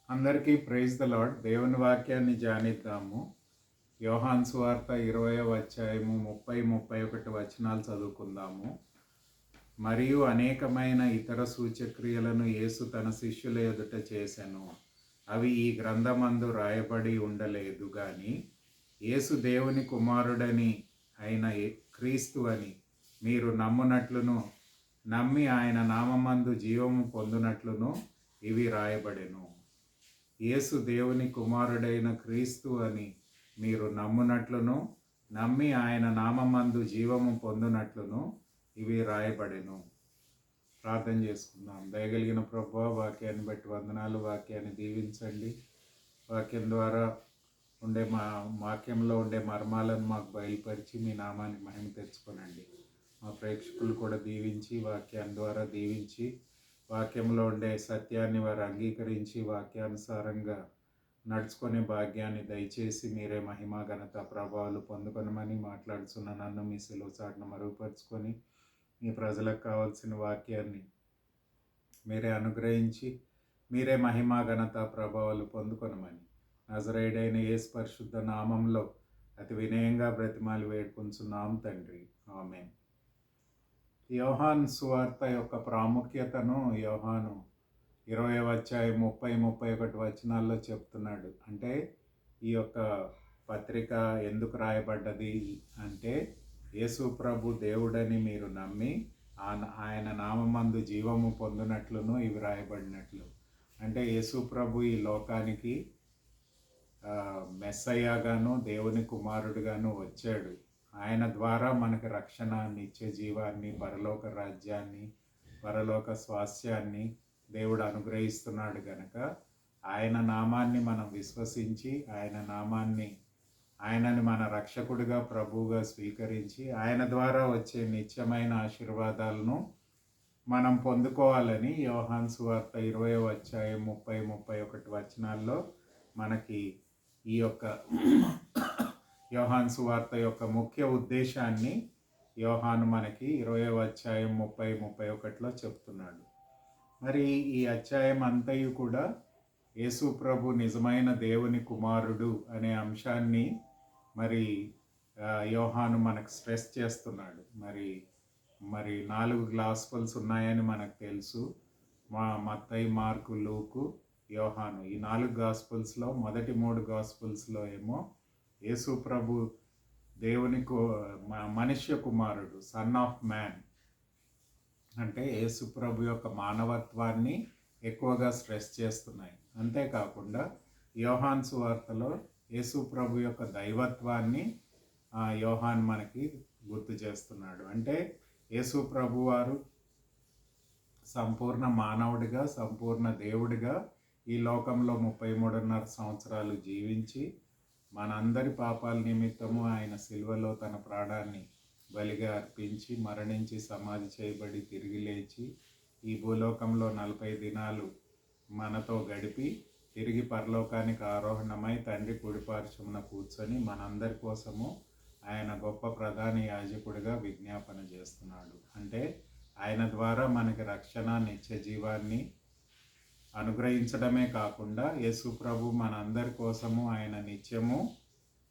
అందరికీ praise the lord. దేవుని వాక్యాన్ని ధ్యానిద్దాము. యోహాను సువార్త 20వ అధ్యాయము 30-31 వచనాలు చదువుకుందాము. మరియు అనేకమైన ఇతర సూచక్రియలను యేసు తన శిష్యుల ఎదుట చేసెను. అవి ఈ గ్రంథమందు రాయబడి ఉండలేదు గాని యేసు దేవుని కుమారుడని అయిన క్రీస్తు అని మీరు నమ్మునట్లును, నమ్మి ఆయన నామమందు జీవము పొందునట్లును ఇవి రాయబడెను. యేసు దేవుని కుమారుడైన క్రీస్తు అని మీరు నమ్మునట్లును, నమ్మి ఆయన నామమందు జీవము పొందునట్లును ఇవి రాయబడెను. ప్రార్థన చేసుకుందాం. దయగలిగిన ప్రభువా, వాక్యాన్ని బట్టి వందనాలు. వాక్యాన్ని దీవించండి. వాక్యం ద్వారా వాక్యంలో ఉండే మర్మాలను మాకు బయలుపరిచి మీ నామానికి మహిమ తెచ్చుకోనండి. మా ప్రేక్షకులు కూడా దీవించి, వాక్యాన్ని ద్వారా దీవించి, వాక్యంలో ఉండే సత్యాన్ని వారు అంగీకరించి వాక్యానుసారంగా నడుచుకునే భాగ్యాన్ని దయచేసి మీరే మహిమ ఘనత ప్రభావాలు పొందుకొనమని మాట్లాడుతున్న నన్ను మీ సెలవు చాటును మరుగుపరుచుకొని మీ ప్రజలకు కావాల్సిన వాక్యాన్ని మీరే అనుగ్రహించి మీరే మహిమ ఘనత ప్రభావాలు పొందుకొనమని నజరేయుడైన యేసు పరిశుద్ధ నామంలో అతి వినయంగా బ్రతిమాలి వేడుకుంటున్నాం తండ్రి, ఆమేన్. యోహాను సువార్త యొక్క ప్రాముఖ్యతను యోహాను 20వ అధ్యాయం 30-31 వచనాల్లో చెప్తున్నాడు. అంటే ఈ యొక్క పత్రిక ఎందుకు రాయబడ్డది అంటే, యేసు ప్రభు దేవుడని మీరు నమ్మి ఆయన నామమందు జీవము పొందినట్లును ఇవి రాయబడినట్లు. అంటే యేసు ప్రభు ఈ లోకానికి మెస్సయ్యగాను దేవుని కుమారుడుగాను వచ్చాడు. ఆయన ద్వారా మనకు రక్షణ, నిత్య జీవాన్ని, పరలోక రాజ్యాన్ని, పరలోక స్వాస్థ్యాన్ని దేవుడు అనుగ్రహిస్తున్నాడు గనక ఆయన నామాన్ని మనం విశ్వసించి ఆయనని మన రక్షకుడిగా, ప్రభువుగా స్వీకరించి ఆయన ద్వారా వచ్చే నిత్యమైన ఆశీర్వాదాలను మనం పొందుకోవాలని యోహాను సువార్త 20వ అధ్యాయం 30-31 వచనాల్లో మనకి ఈ యొక్క యోహాను సువార్త యొక్క ముఖ్య ఉద్దేశాన్ని యోహాను మనకి 20వ అధ్యాయం 30-31లో చెప్తున్నాడు. మరి ఈ అధ్యాయం అంతయు కూడా యేసు ప్రభు నిజమైన దేవుని కుమారుడు అనే అంశాన్ని మరి యోహాను మనకు స్ట్రెస్ చేస్తున్నాడు. మరి 4 గాస్పెల్స్ ఉన్నాయని మనకు తెలుసు. మత్తయి, మార్కు, లూకు, యోహాను. ఈ 4 గాస్పెల్స్లో మొదటి 3 గాస్పెల్స్లో ఏమో యేసు ప్రభు దేవుని మనుష్య కుమారుడు, సన్ ఆఫ్ మ్యాన్, అంటే యేసు ప్రభు యొక్క మానవత్వాన్ని ఎక్కువగా స్ట్రెస్ చేస్తున్నాయి. అంతేకాకుండా యోహాను సువార్తలో యేసు ప్రభు యొక్క దైవత్వాన్ని యోహాను మనకి గుర్తు చేస్తున్నాడు. అంటే యేసు ప్రభు వారు సంపూర్ణ మానవుడిగా, సంపూర్ణ దేవుడిగా ఈ లోకంలో 33.5 సంవత్సరాలు జీవించి మనందరి పాపాల నిమిత్తము ఆయన సిలువలో తన ప్రాణాన్ని బలిగా అర్పించి, మరణించి, సమాధి చేయబడి, తిరిగి లేచి ఈ భూలోకంలో 40 దినాలు మనతో గడిపి తిరిగి పరలోకానికి ఆరోహణమై తండ్రి కుడిపార్శ్వమున కూర్చొని మనందరి కోసము ఆయన గొప్ప ప్రధాన యాజకుడిగా విజ్ఞాపన చేస్తున్నాడు. అంటే ఆయన ద్వారా మనకి రక్షణ, నిత్య జీవాన్ని అనుగ్రహించడమే కాకుండా యేసు ప్రభు మనందరి కోసము ఆయన నిత్యము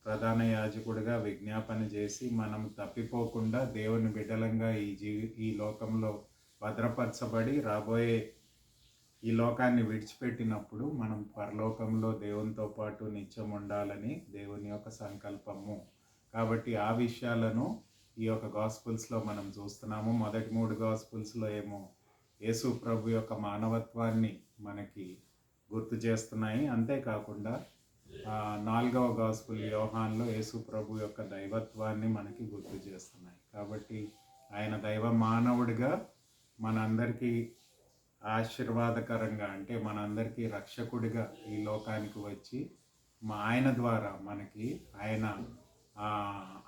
ప్రధాన యాజకుడిగా విజ్ఞాపన చేసి మనం తప్పిపోకుండా దేవుని బిడ్డలంగా ఈ లోకంలో భద్రపరచబడి రాబోయే ఈ లోకాన్ని విడిచిపెట్టినప్పుడు మనం పరలోకంలో దేవునితో పాటు నిత్యం ఉండాలని దేవుని యొక్క సంకల్పము. కాబట్టి ఆ విషయాలను ఈ యొక్క గాస్పుల్స్లో మనం చూస్తున్నాము. మొదటి 3 గాస్పుల్స్లో ఏమో యేసు ప్రభు యొక్క మానవత్వాన్ని మనకి గుర్తు చేస్తున్నాయి. అంతేకాకుండా 4వ గాస్పుల్ యోహాన్లో యేసు ప్రభు యొక్క దైవత్వాన్ని మనకి గుర్తు చేస్తున్నాయి. కాబట్టి ఆయన దైవ మానవుడిగా మనందరికీ ఆశీర్వాదకరంగా, అంటే మనందరికీ రక్షకుడిగా ఈ లోకానికి వచ్చి ఆయన ద్వారా మనకి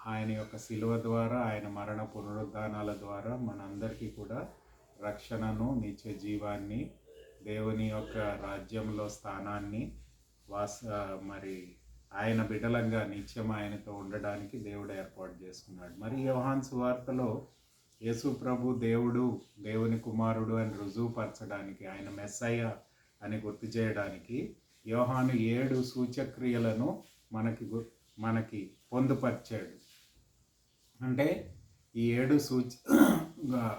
ఆయన యొక్క శిలువ ద్వారా, ఆయన మరణ పునరుద్ధానాల ద్వారా మనందరికీ కూడా రక్షణను, నిత్య జీవాన్ని, దేవుని యొక్క రాజ్యంలో స్థానాన్ని, మరి ఆయన బిడ్డలంగా నిత్యం ఆయనతో ఉండడానికి దేవుడు ఏర్పాటు చేసుకున్నాడు. మరి యోహాను సువార్తలో యేసు ప్రభు దేవుని కుమారుడు అని రుజువుపరచడానికి, ఆయన మెస్సయ్య అని గుర్తు చేయడానికి యోహాను 7 సూచక్రియలను మనకి పొందుపరిచాడు. అంటే ఈ 7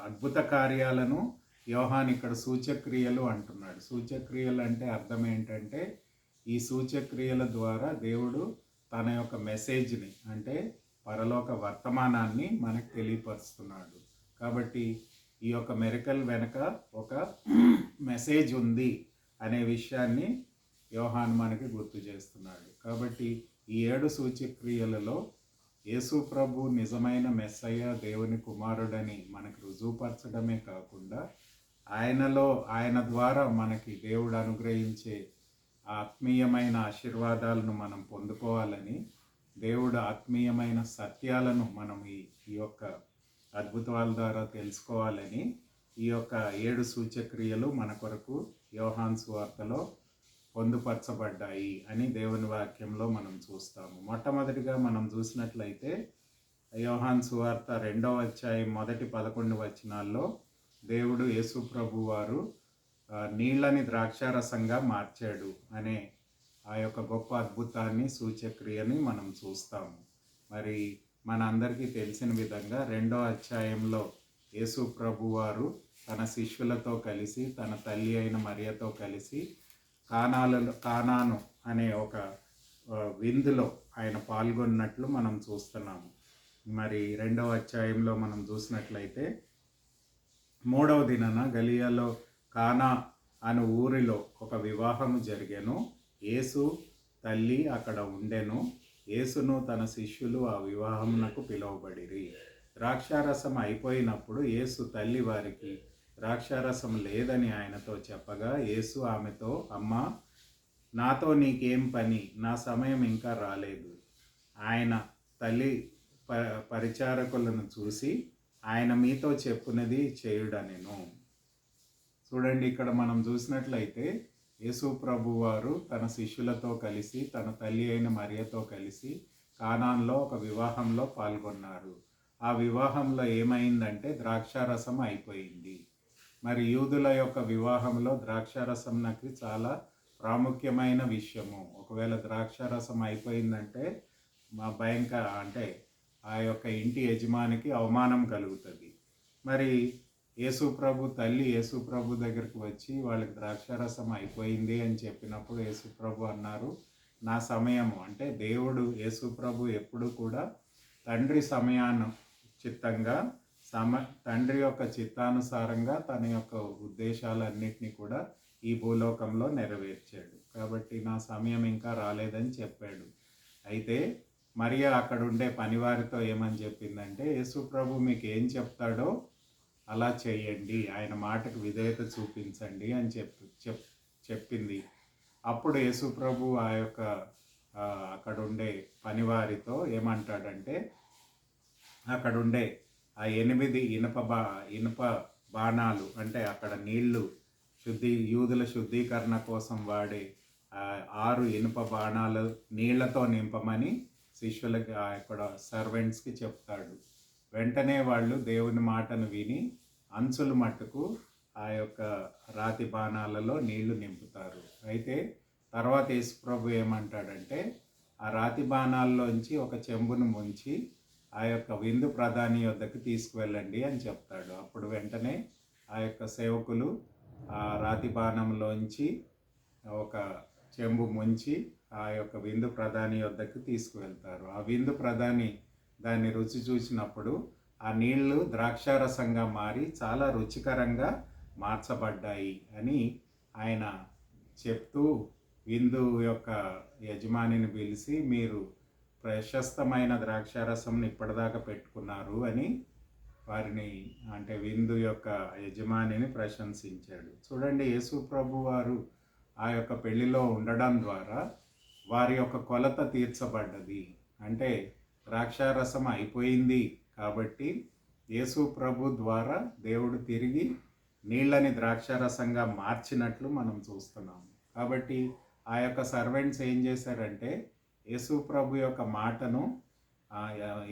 అద్భుత కార్యాలను యోహాను ఇక్కడ సూచక్రియలు అంటున్నాడు. సూచక్రియలు అంటే అర్థం ఏంటంటే ఈ సూచక్రియల ద్వారా దేవుడు తన యొక్క మెసేజ్ని అంటే పరలోక వర్తమానాన్ని మనకు తెలియపరుస్తున్నాడు. కాబట్టి ఈ యొక్క మెరికల్ వెనక ఒక మెసేజ్ ఉంది అనే విషయాన్ని యోహాను మనకి గుర్తు చేస్తున్నాడు. కాబట్టి ఈ 7 సూచక్రియలలో యేసు ప్రభు నిజమైన మెస్సయ్య దేవుని కుమారుడని మనకు రుజువుపరచడమే కాకుండా ఆయన ద్వారా మనకి దేవుడు అనుగ్రహించే ఆత్మీయమైన ఆశీర్వాదాలను మనం పొందుకోవాలని, దేవుడు ఆత్మీయమైన సత్యాలను మనం ఈ యొక్క అద్భుతాల ద్వారా తెలుసుకోవాలని ఈ యొక్క 7 సూచక్రియలు మన కొరకు యోహాను సువార్తలో పొందుపరచబడ్డాయి అని దేవుని వాక్యంలో మనం చూస్తాము. మొట్టమొదటిగా మనం చూసినట్లయితే యోహాను సువార్త 2వ అధ్యాయం మొదటి 11 వచనాల్లో దేవుడు యేసు ప్రభు వారు నీళ్ళని ద్రాక్షారసంగా మార్చాడు అనే ఆ యొక్క గొప్ప అద్భుతాన్ని సూచక్రియని మనం చూస్తాము. మరి మన అందరికీ తెలిసిన విధంగా 2వ అధ్యాయంలో యేసు ప్రభు వారు తన శిష్యులతో కలిసి తన తల్లి అయిన మరియతో కలిసి కానాను అనే ఒక విందులో ఆయన పాల్గొన్నట్లు మనం చూస్తున్నాము. మరి 2వ అధ్యాయంలో మనం చూసినట్లయితే 3వ దినాన గలియాలో కానా అను ఊరిలో ఒక వివాహము జరిగెను. యేసు తల్లి అక్కడ ఉండెను. యేసును తన శిష్యులు ఆ వివాహమునకు పిలువబడిరి. ద్రాక్షారసం అయిపోయినప్పుడు యేసు తల్లి వారికి ద్రాక్షారసం లేదని ఆయనతో చెప్పగా యేసు ఆమెతో, అమ్మా, నాతో నీకేం పని? నా సమయం ఇంకా రాలేదు. ఆయన తల్లి పరిచారకులను చూసి, ఆయన మీతో చెప్పునది చేయుడనెను. చూడండి, ఇక్కడ మనం చూసినట్లయితే యేసు ప్రభు వారు తన శిష్యులతో కలిసి తన తల్లి అయిన మరియతో కలిసి కానాన్లో ఒక వివాహంలో పాల్గొన్నారు. ఆ వివాహంలో ఏమైందంటే ద్రాక్షారసం అయిపోయింది. మరి యూదుల యొక్క వివాహంలో ద్రాక్షారసం నాకు చాలా ప్రాముఖ్యమైన విషయము. ఒకవేళ ద్రాక్షారసం అయిపోయిందంటే అంటే ఆ యొక్క ఇంటి యజమానికి అవమానం కలుగుతుంది. మరి యేసు ప్రభు తల్లి యేసు ప్రభు దగ్గరికి వచ్చి వాళ్ళకి ద్రాక్షారసం అయిపోయింది అని చెప్పినప్పుడు యేసు ప్రభు అన్నారు, నా సమయము అంటే దేవుడు యేసు ప్రభు ఎప్పుడు కూడా తండ్రి చిత్తంగా తండ్రి యొక్క చిత్తానుసారంగా తన యొక్క ఉద్దేశాలన్నిటినీ కూడా ఈ భూలోకంలో నెరవేర్చాడు. కాబట్టి నా సమయం ఇంకా రాలేదని చెప్పాడు. అయితే మరియా అక్కడ ఉండే పనివారితో ఏమని చెప్పిందంటే, యేసు ప్రభు మీకు ఏం చెప్తాడో అలా చేయండి, ఆయన మాటకు విధేయత చూపించండి అని చెప్పింది. అప్పుడు యేసు ప్రభు ఆ యొక్క అక్కడ ఉండే పనివారితో ఏమంటాడంటే, అక్కడుండే ఆ 8 ఇనుప బాణాలు అంటే అక్కడ నీళ్లు యూదుల శుద్ధీకరణ కోసం వాడే 6 ఇనుప బాణాలు నీళ్లతో నింపమని శిష్యులకి అక్కడ సర్వెంట్స్కి చెప్తాడు. వెంటనే వాళ్ళు దేవుని మాటను విని అంచులు మట్టుకు ఆ యొక్క రాతి బాణాలలో నీళ్లు నింపుతారు. అయితే తర్వాత యేసుప్రభు ఏమంటాడంటే, ఆ రాతి బాణాల్లోంచి ఒక చెంబును ముంచి ఆ యొక్క విందు ప్రధాని వద్దకు తీసుకువెళ్ళండి అని చెప్తాడు. అప్పుడు వెంటనే ఆ యొక్క సేవకులు ఆ రాతి బాణంలోంచి ఒక చెంబు ముంచి ఆ యొక్క విందు ప్రధాని వద్దకు తీసుకువెళ్తారు. ఆ విందు ప్రధాని దాన్ని రుచి చూసినప్పుడు ఆ నీళ్లు ద్రాక్షారసంగా మారి చాలా రుచికరంగా మార్చబడ్డాయి అని ఆయన చెప్తూ విందు యొక్క యజమానిని పిలిచి, మీరు ప్రశస్తమైన ద్రాక్షారసంని ఇప్పటిదాకా పెట్టుకున్నారు అని వారిని అంటే విందు యొక్క యజమానిని ప్రశంసించాడు. చూడండి, యేసు ప్రభు వారు ఆ యొక్క పెళ్లిలో ఉండడం ద్వారా వారి యొక్క కొలత తీర్చబడ్డది. అంటే ద్రాక్షారసం అయిపోయింది కాబట్టి యేసు ప్రభు ద్వారా దేవుడు తిరిగి నీళ్ళని ద్రాక్షారసంగా మార్చినట్లు మనం చూస్తున్నాము. కాబట్టి ఆ యొక్క సర్వెంట్స్ ఏం చేశారంటే యేసు ప్రభు యొక్క మాటను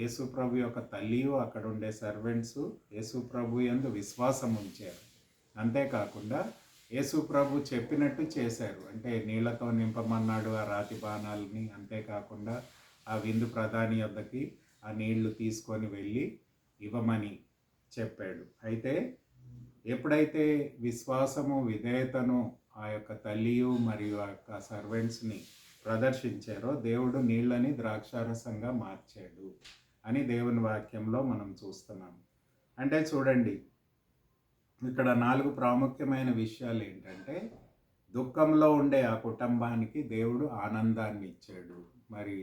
యేసు ప్రభు యొక్క తల్లియు అక్కడ ఉండే సర్వెంట్స్ యేసు ప్రభు యందు విశ్వాసం ఉంచారు. అంతేకాకుండా యేసు ప్రభు చెప్పినట్టు చేశారు. అంటే నీళ్లతో నింపమన్నాడు ఆ రాతి బాణాలని. అంతేకాకుండా ఆ విందు ప్రధాని వద్దకి ఆ నీళ్లు తీసుకొని వెళ్ళి ఇవ్వమని చెప్పాడు. అయితే ఎప్పుడైతే విశ్వాసము, విధేయతను ఆ యొక్క తల్లియు మరియు ఆ యొక్క సర్వెంట్స్ని ప్రదర్శించారో దేవుడు నీళ్ళని ద్రాక్షారసంగా మార్చాడు అని దేవుని వాక్యంలో మనం చూస్తున్నాం. అంటే చూడండి, ఇక్కడ 4 ప్రాముఖ్యమైన విషయాలు ఏంటంటే, దుఃఖంలో ఉండే ఆ కుటుంబానికి దేవుడు ఆనందాన్ని ఇచ్చాడు. మరి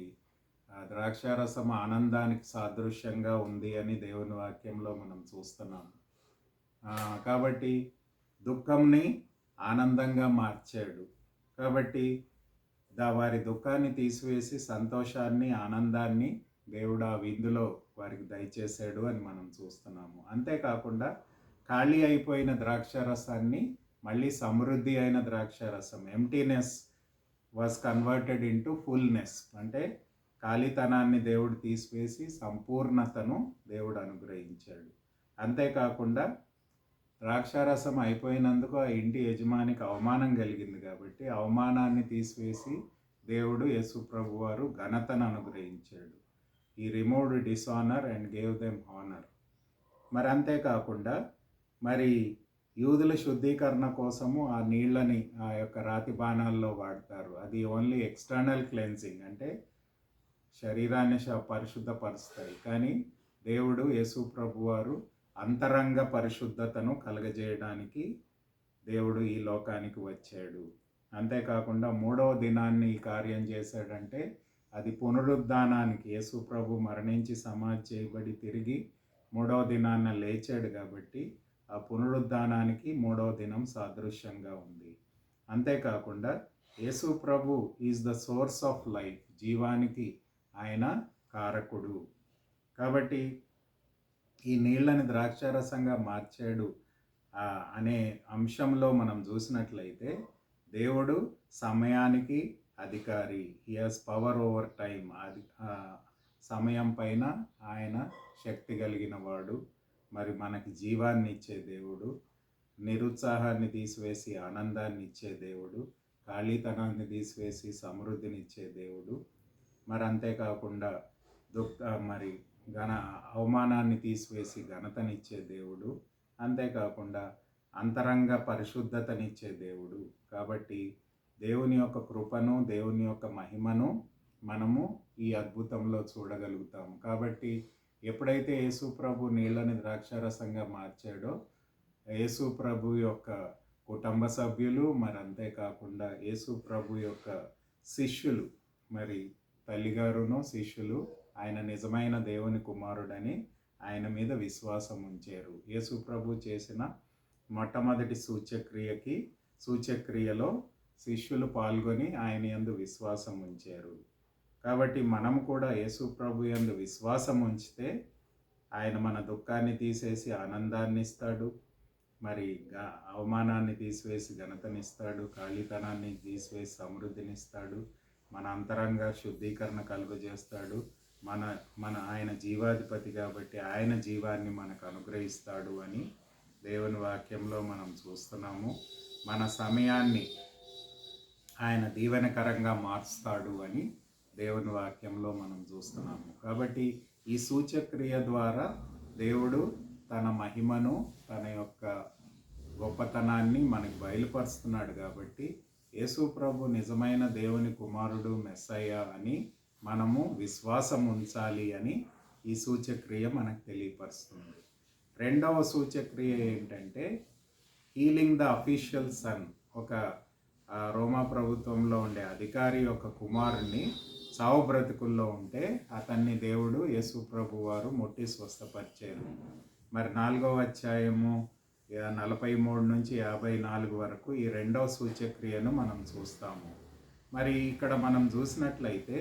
ఆ ద్రాక్షారసం ఆనందానికి సాదృశ్యంగా ఉంది అని దేవుని వాక్యంలో మనం చూస్తున్నాం. కాబట్టి దుఃఖంని ఆనందంగా మార్చాడు. కాబట్టి వారి దుఃఖాన్ని తీసివేసి సంతోషాన్ని, ఆనందాన్ని దేవుడు ఆ విందులో వారికి దయచేశాడు అని మనం చూస్తున్నాము. అంతేకాకుండా ఖాళీ అయిపోయిన ద్రాక్షారసాన్ని మళ్ళీ సమృద్ధి అయిన ద్రాక్షారసం, emptiness was converted into fullness, అంటే ఖాళీతనాన్ని దేవుడు తీసివేసి సంపూర్ణతను దేవుడు అనుగ్రహించాడు. అంతేకాకుండా ద్రాక్షారసం అయిపోయినందుకు ఆ ఇంటి యజమానికి అవమానం కలిగింది కాబట్టి అవమానాన్ని తీసివేసి దేవుడు యేసు ప్రభు వారు ఘనతను అనుగ్రహించాడు. ఈ removed dishonour and gave them honour. మరి అంతేకాకుండా మరి యూదుల శుద్ధీకరణ కోసము ఆ నీళ్ళని ఆ యొక్క రాతి బాణాల్లో వాడతారు. అది ఓన్లీ ఎక్స్టర్నల్ క్లెన్సింగ్, అంటే శరీరాన్ని పరిశుద్ధపరుస్తాయి. కానీ దేవుడు యేసు ప్రభు వారు అంతరంగ పరిశుద్ధతను కలగజేయడానికి దేవుడు ఈ లోకానికి వచ్చాడు. అంతేకాకుండా 3వ దినాన్ని ఈ కార్యం చేశాడంటే అది పునరుద్ధానానికి, యేసు ప్రభు మరణించి సమాధి చేయబడి తిరిగి 3వ దినాన్న లేచాడు కాబట్టి ఆ పునరుద్ధానానికి 3వ దినం సాదృశ్యంగా ఉంది. అంతేకాకుండా యేసు ప్రభు is the source of life, జీవానికి ఆయన కారకుడు. కాబట్టి ఈ నీళ్ళని ద్రాక్షారసంగా మార్చాడు అనే అంశంలో మనం చూసినట్లయితే దేవుడు సమయానికి అధికారి. He has power over time. సమయం పైన ఆయన శక్తి కలిగిన వాడు. మరి మనకి జీవాన్ని ఇచ్చే దేవుడు, నిరుత్సాహాన్ని తీసివేసి ఆనందాన్ని ఇచ్చే దేవుడు, ఖాళీతనాన్ని తీసివేసి సమృద్ధిని ఇచ్చే దేవుడు. మరి అంతేకాకుండా మరి అవమానాన్ని తీసివేసి ఘనతనిచ్చే దేవుడు. అంతేకాకుండా అంతరంగ పరిశుద్ధతనిచ్చే దేవుడు. కాబట్టి దేవుని యొక్క కృపను, దేవుని యొక్క మహిమను మనము ఈ అద్భుతంలో చూడగలుగుతాము. కాబట్టి ఎప్పుడైతే యేసు ప్రభు నీళ్ళని ద్రాక్షారసంగా మార్చాడో, యేసు ప్రభు యొక్క కుటుంబ సభ్యులు, మరి అంతేకాకుండా యేసు ప్రభు యొక్క శిష్యులు, మరి తల్లిగారును శిష్యులు ఆయన నిజమైన దేవుని కుమారుడని ఆయన మీద విశ్వాసం ఉంచారు. యేసు ప్రభు చేసిన మొట్టమొదటి సూచక్రియలో శిష్యులు పాల్గొని ఆయన యందు విశ్వాసం ఉంచారు. కాబట్టి మనం కూడా యేసు ప్రభు యందు విశ్వాసం ఉంచితే ఆయన మన దుఃఖాన్ని తీసేసి ఆనందాన్ని ఇస్తాడు. మరి అవమానాన్ని తీసివేసి ఘనతనిస్తాడు. ఖాళీతనాన్ని తీసివేసి సమృద్ధినిస్తాడు. మన అంతరంగ శుద్ధీకరణ కలుగజేస్తాడు. మన ఆయన జీవాధిపతి కాబట్టి ఆయన జీవాన్ని మనకు అనుగ్రహిస్తాడు అని దేవుని వాక్యంలో మనం చూస్తున్నాము. మన సమయాన్ని ఆయన దీవెనకరంగా మార్చుతాడు అని దేవుని వాక్యంలో మనం చూస్తున్నాము. కాబట్టి ఈ సూచక్రియ ద్వారా దేవుడు తన మహిమను, తన యొక్క గొప్పతనాన్ని మనకు బయలుపరుస్తున్నాడు. కాబట్టి యేసు ప్రభు నిజమైన దేవుని కుమారుడు, మెస్సయ్య అని మనము విశ్వాసం ఉంచాలి అని ఈ సూచక్రియ మనకు తెలియపరుస్తుంది. రెండవ సూచక్రియ ఏంటంటే హీలింగ్ ద అఫీషియల్ సన్. ఒక రోమా ప్రభుత్వంలో ఉండే అధికారి యొక్క కుమారుని చావు బ్రతుకుల్లో ఉంటే అతన్ని దేవుడు యేసు ప్రభు వారు ముట్టి స్వస్థపరిచారు. మరి 4వ అధ్యాయము 43 నుంచి 54 వరకు ఈ రెండవ సూచక్రియను మనం చూస్తాము. మరి ఇక్కడ మనం చూసినట్లయితే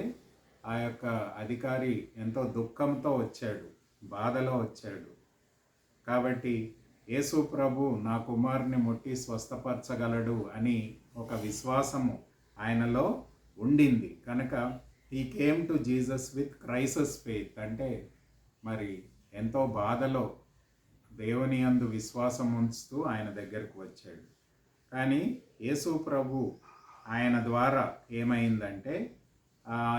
ఆ యొక్క అధికారి ఎంతో దుఃఖంతో వచ్చాడు, బాధలో వచ్చాడు. కాబట్టి యేసు ప్రభు నా కుమారుని ముట్టి స్వస్థపరచగలడు అని ఒక విశ్వాసము ఆయనలో ఉండింది కనుక he came to Jesus with crisis faith. అంటే మరి ఎంతో బాధలో దేవుని యందు విశ్వాసం ఉంచుతూ ఆయన దగ్గరకు వచ్చాడు. కానీ యేసు ప్రభు ఆయన ద్వారా ఏమైందంటే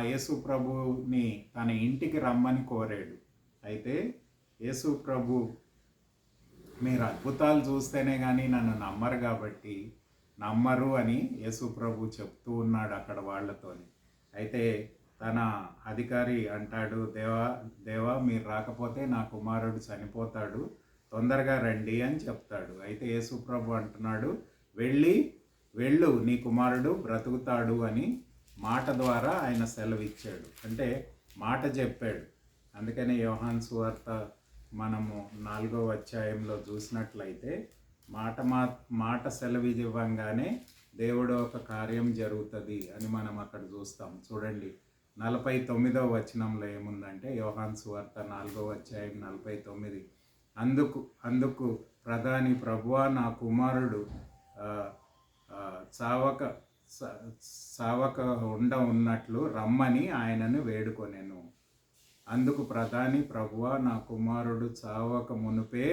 యేసు ప్రభుని తన ఇంటికి రమ్మని కోరాడు. అయితే యేసు ప్రభు మీరు అద్భుతాలు చూస్తేనే కానీ నన్ను నమ్మరు కాబట్టి నమ్మరు అని యేసు ప్రభు చెప్తూ ఉన్నాడు అక్కడ వాళ్ళతోని. అయితే తన అధికారి అంటాడు, దేవా మీరు రాకపోతే నా కుమారుడు చనిపోతాడు, తొందరగా రండి అని చెప్తాడు. అయితే యేసు ప్రభు అంటున్నాడు, వెళ్ళు నీ కుమారుడు బ్రతుకుతాడు అని మాట ద్వారా ఆయన సెలవిచ్చాడు. అంటే మాట చెప్పాడు. అందుకని యోహాను సువార్త మనము 4వ అధ్యాయంలో చూసినట్లయితే మాట సెలవివ్వంగానే దేవుడు ఒక కార్యం జరుగుతుంది అని మనం అక్కడ చూస్తాం. చూడండి 49వ వచనంలో ఏముందంటే, యోహాను సువార్త 4వ అధ్యాయం 49, అందుకు ప్రధాని, ప్రభువా నా కుమారుడు సావక ఉన్నట్లు రమ్మని ఆయనను వేడుకొనెను. అందుకు ప్రధాని, ప్రభువా నా కుమారుడు చావక మునుపే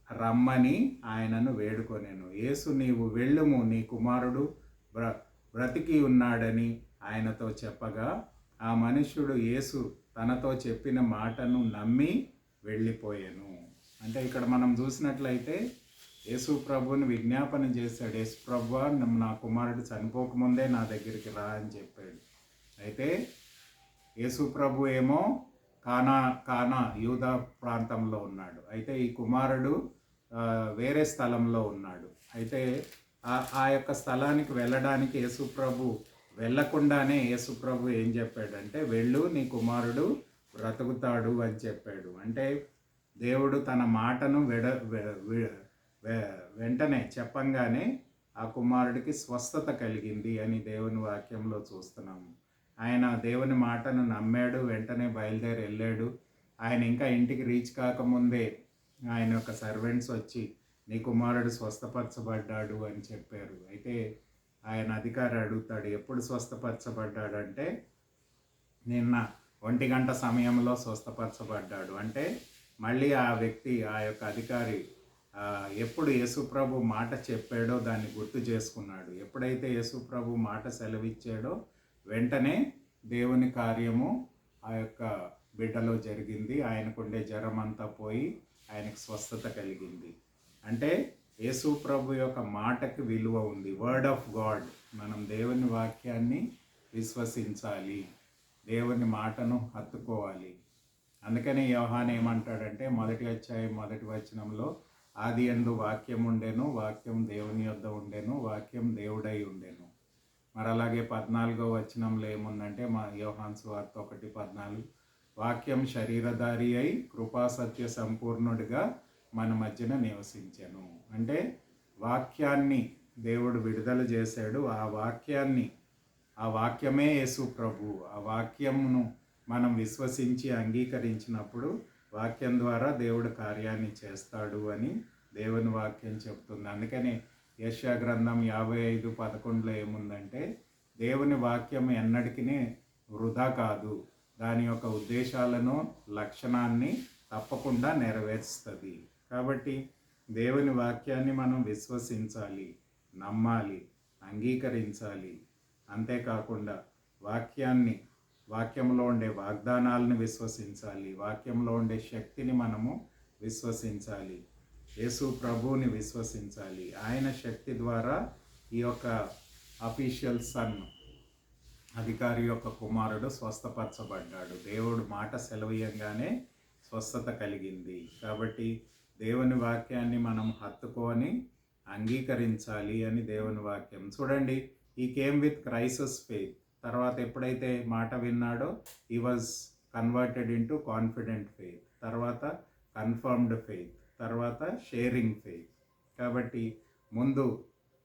రమ్మని ఆయనను వేడుకొనెను. యేసు నీవు వెళ్ళుము, నీ కుమారుడు బ్రతికి ఉన్నాడని ఆయనతో చెప్పగా ఆ మనుష్యుడు యేసు తనతో చెప్పిన మాటను నమ్మి వెళ్ళిపోయాను. అంటే ఇక్కడ మనం చూసినట్లయితే యేసు ప్రభుని విజ్ఞాపన చేశాడు. యేసు ప్రభువా నా కుమారుడు చనిపోకముందే నా దగ్గరికి రా అని చెప్పాడు. అయితే యేసు ప్రభు ఏమో కానా యూదా ప్రాంతంలో ఉన్నాడు. అయితే ఈ కుమారుడు వేరే స్థలంలో ఉన్నాడు. అయితే ఆ యొక్క స్థలానికి వెళ్ళడానికి యేసు ప్రభు వెళ్ళకుండానే యేసు ప్రభు ఏం చెప్పాడంటే, వెళ్ళు నీ కుమారుడు బ్రతుకుతాడు అని చెప్పాడు. అంటే దేవుడు తన మాటను వెంటనే చెప్పంగానే ఆ కుమారుడికి స్వస్థత కలిగింది అని దేవుని వాక్యంలో చూస్తున్నాము. ఆయన దేవుని మాటను నమ్మాడు, వెంటనే బయలుదేరి వెళ్ళాడు. ఆయన ఇంకా ఇంటికి రీచ్ కాకముందే ఆయన యొక్క సర్వెంట్స్ వచ్చి నీ కుమారుడు స్వస్థపరచబడ్డాడు అని చెప్పారు. అయితే ఆయన అధికారి అడుగుతాడు, ఎప్పుడు స్వస్థపరచబడ్డాడంటే నిన్న 1 గంట సమయంలో స్వస్థపరచబడ్డాడు. అంటే మళ్ళీ ఆ వ్యక్తి, ఆ యొక్క అధికారి ఎప్పుడు యేసుప్రభు మాట చెప్పాడో దాన్ని గుర్తు చేసుకున్నాడు. ఎప్పుడైతే యేసుప్రభు మాట సెలవిచ్చాడో వెంటనే దేవుని కార్యము ఆ యొక్క బిడ్డలో జరిగింది. ఆయనకుండే జ్వరం అంతా పోయి ఆయనకు స్వస్థత కలిగింది. అంటే యేసు ప్రభు యొక్క మాటకి విలువ ఉంది. Word of God. మనం దేవుని వాక్యాన్ని విశ్వసించాలి, దేవుని మాటను హత్తుకోవాలి. అందుకని యోహాను ఏమంటాడంటే 1వ అధ్యాయం 1వ వచనంలో, ఆది యందు వాక్యం ఉండెను, వాక్యం దేవుని యొద్ద ఉండెను, వాక్యం దేవుడై ఉండెను. మరి అలాగే 14వ వచనంలో ఏముందంటే యోహాను సువార్త 1:14, వాక్యం శరీరధారి అయి కృపాసత్య సంపూర్ణుడిగా మన మధ్యన నివసించెను. అంటే వాక్యాన్ని దేవుడు విడుదల చేశాడు. ఆ వాక్యమే యేసు ప్రభు. ఆ వాక్యమును మనం విశ్వసించి అంగీకరించినప్పుడు వాక్యం ద్వారా దేవుడు కార్యాన్ని చేస్తాడు అని దేవుని వాక్యం చెప్తుంది. అందుకని యెషయా గ్రంథం 55:11లో ఏముందంటే, దేవుని వాక్యం ఎన్నటికీ వృధా కాదు, దాని యొక్క ఉద్దేశాలను లక్షణాన్ని తప్పకుండా నెరవేరుస్తుంది. కాబట్టి దేవుని వాక్యాన్ని మనం విశ్వసించాలి, నమ్మాలి, అంగీకరించాలి. అంతేకాకుండా వాక్యంలో ఉండే వాగ్దానాలను విశ్వసించాలి, వాక్యంలో ఉండే శక్తిని మనము విశ్వసించాలి, యేసు ప్రభువుని విశ్వసించాలి. ఆయన శక్తి ద్వారా ఈ యొక్క అఫీషియల్ సన్, అధికారి యొక్క కుమారుడు స్వస్థపరచబడ్డాడు. దేవుడు మాట సెలవీయంగానే స్వస్థత కలిగింది. కాబట్టి దేవుని వాక్యాన్ని మనం హత్తుకొని అంగీకరించాలి అని దేవుని వాక్యం. చూడండి, ఈ కేమ్ విత్ క్రైసిస్ ఫెయిత్. తర్వాత ఎప్పుడైతే మాట విన్నాడో he was converted into confident faith, తర్వాత కన్ఫర్మ్డ్ ఫెయిత్, తర్వాత షేరింగ్ ఫెయిత్. కాబట్టి ముందు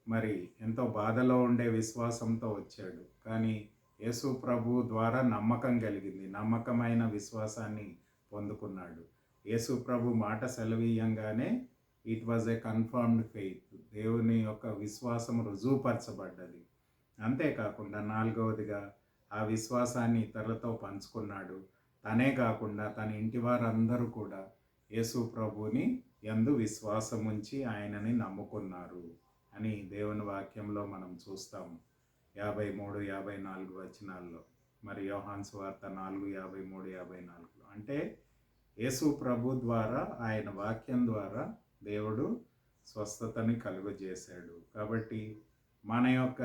మరి ఎంతో బాధలో ఉండే విశ్వాసంతో వచ్చాడు, కానీ యేసు ప్రభు ద్వారా నమ్మకం కలిగింది, నమ్మకమైన విశ్వాసాన్ని పొందుకున్నాడు. యేసు ప్రభు మాట సెలవీయంగానే it was a confirmed faith, దేవుని యొక్క విశ్వాసం రుజువుపరచబడ్డది. అంతేకాకుండా 4వదిగా ఆ విశ్వాసాన్ని ఇతరులతో పంచుకున్నాడు. తనే కాకుండా తన ఇంటి వారందరూ కూడా యేసు ప్రభుని యందు విశ్వాసం ఉంచి ఆయనని నమ్ముకున్నారు. అని దేవుని వాక్యంలో మనం చూస్తాము. 53, 54 వచనాల్లో, మరి యోహాను సువార్త 4, 53, 54. అంటే యేసు ప్రభు ద్వారా, ఆయన వాక్యం ద్వారా దేవుడు స్వస్థతని కలుగజేశాడు. కాబట్టి మన యొక్క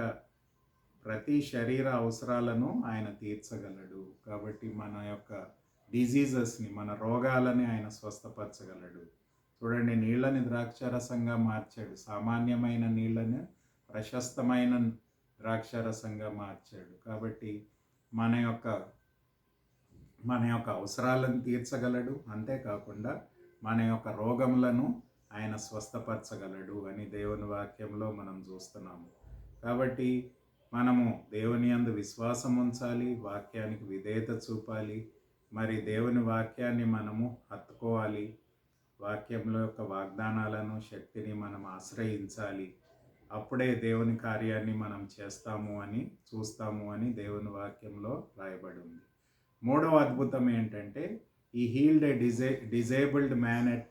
ప్రతి శరీర అవసరాలను ఆయన తీర్చగలడు. కాబట్టి మన యొక్క డిజీజెస్ని, మన రోగాలని ఆయన స్వస్థపరచగలడు. చూడండి, నీళ్ళని ద్రాక్షారసంగా మార్చాడు. సామాన్యమైన నీళ్ళని ప్రశస్తమైన ద్రాక్షారసంగా మార్చాడు. కాబట్టి మన యొక్క అవసరాలను తీర్చగలడు. అంతేకాకుండా మన యొక్క రోగములను ఆయన స్వస్థపరచగలడు అని దేవుని వాక్యంలో మనం చూస్తున్నాము. కాబట్టి మనము దేవుని యందు విశ్వాసం ఉంచాలి, వాక్యానికి విధేయత చూపాలి. మరి దేవుని వాక్యాన్ని మనము హత్తుకోవాలి. వాక్యంలో యొక్క వాగ్దానాలను, శక్తిని మనం ఆశ్రయించాలి. అప్పుడే దేవుని కార్యాన్ని మనం చేస్తాము అని, చూస్తాము అని దేవుని వాక్యంలో రాయబడి ఉంది. మూడవ అద్భుతం ఏంటంటే, ఈ healed a disabled man at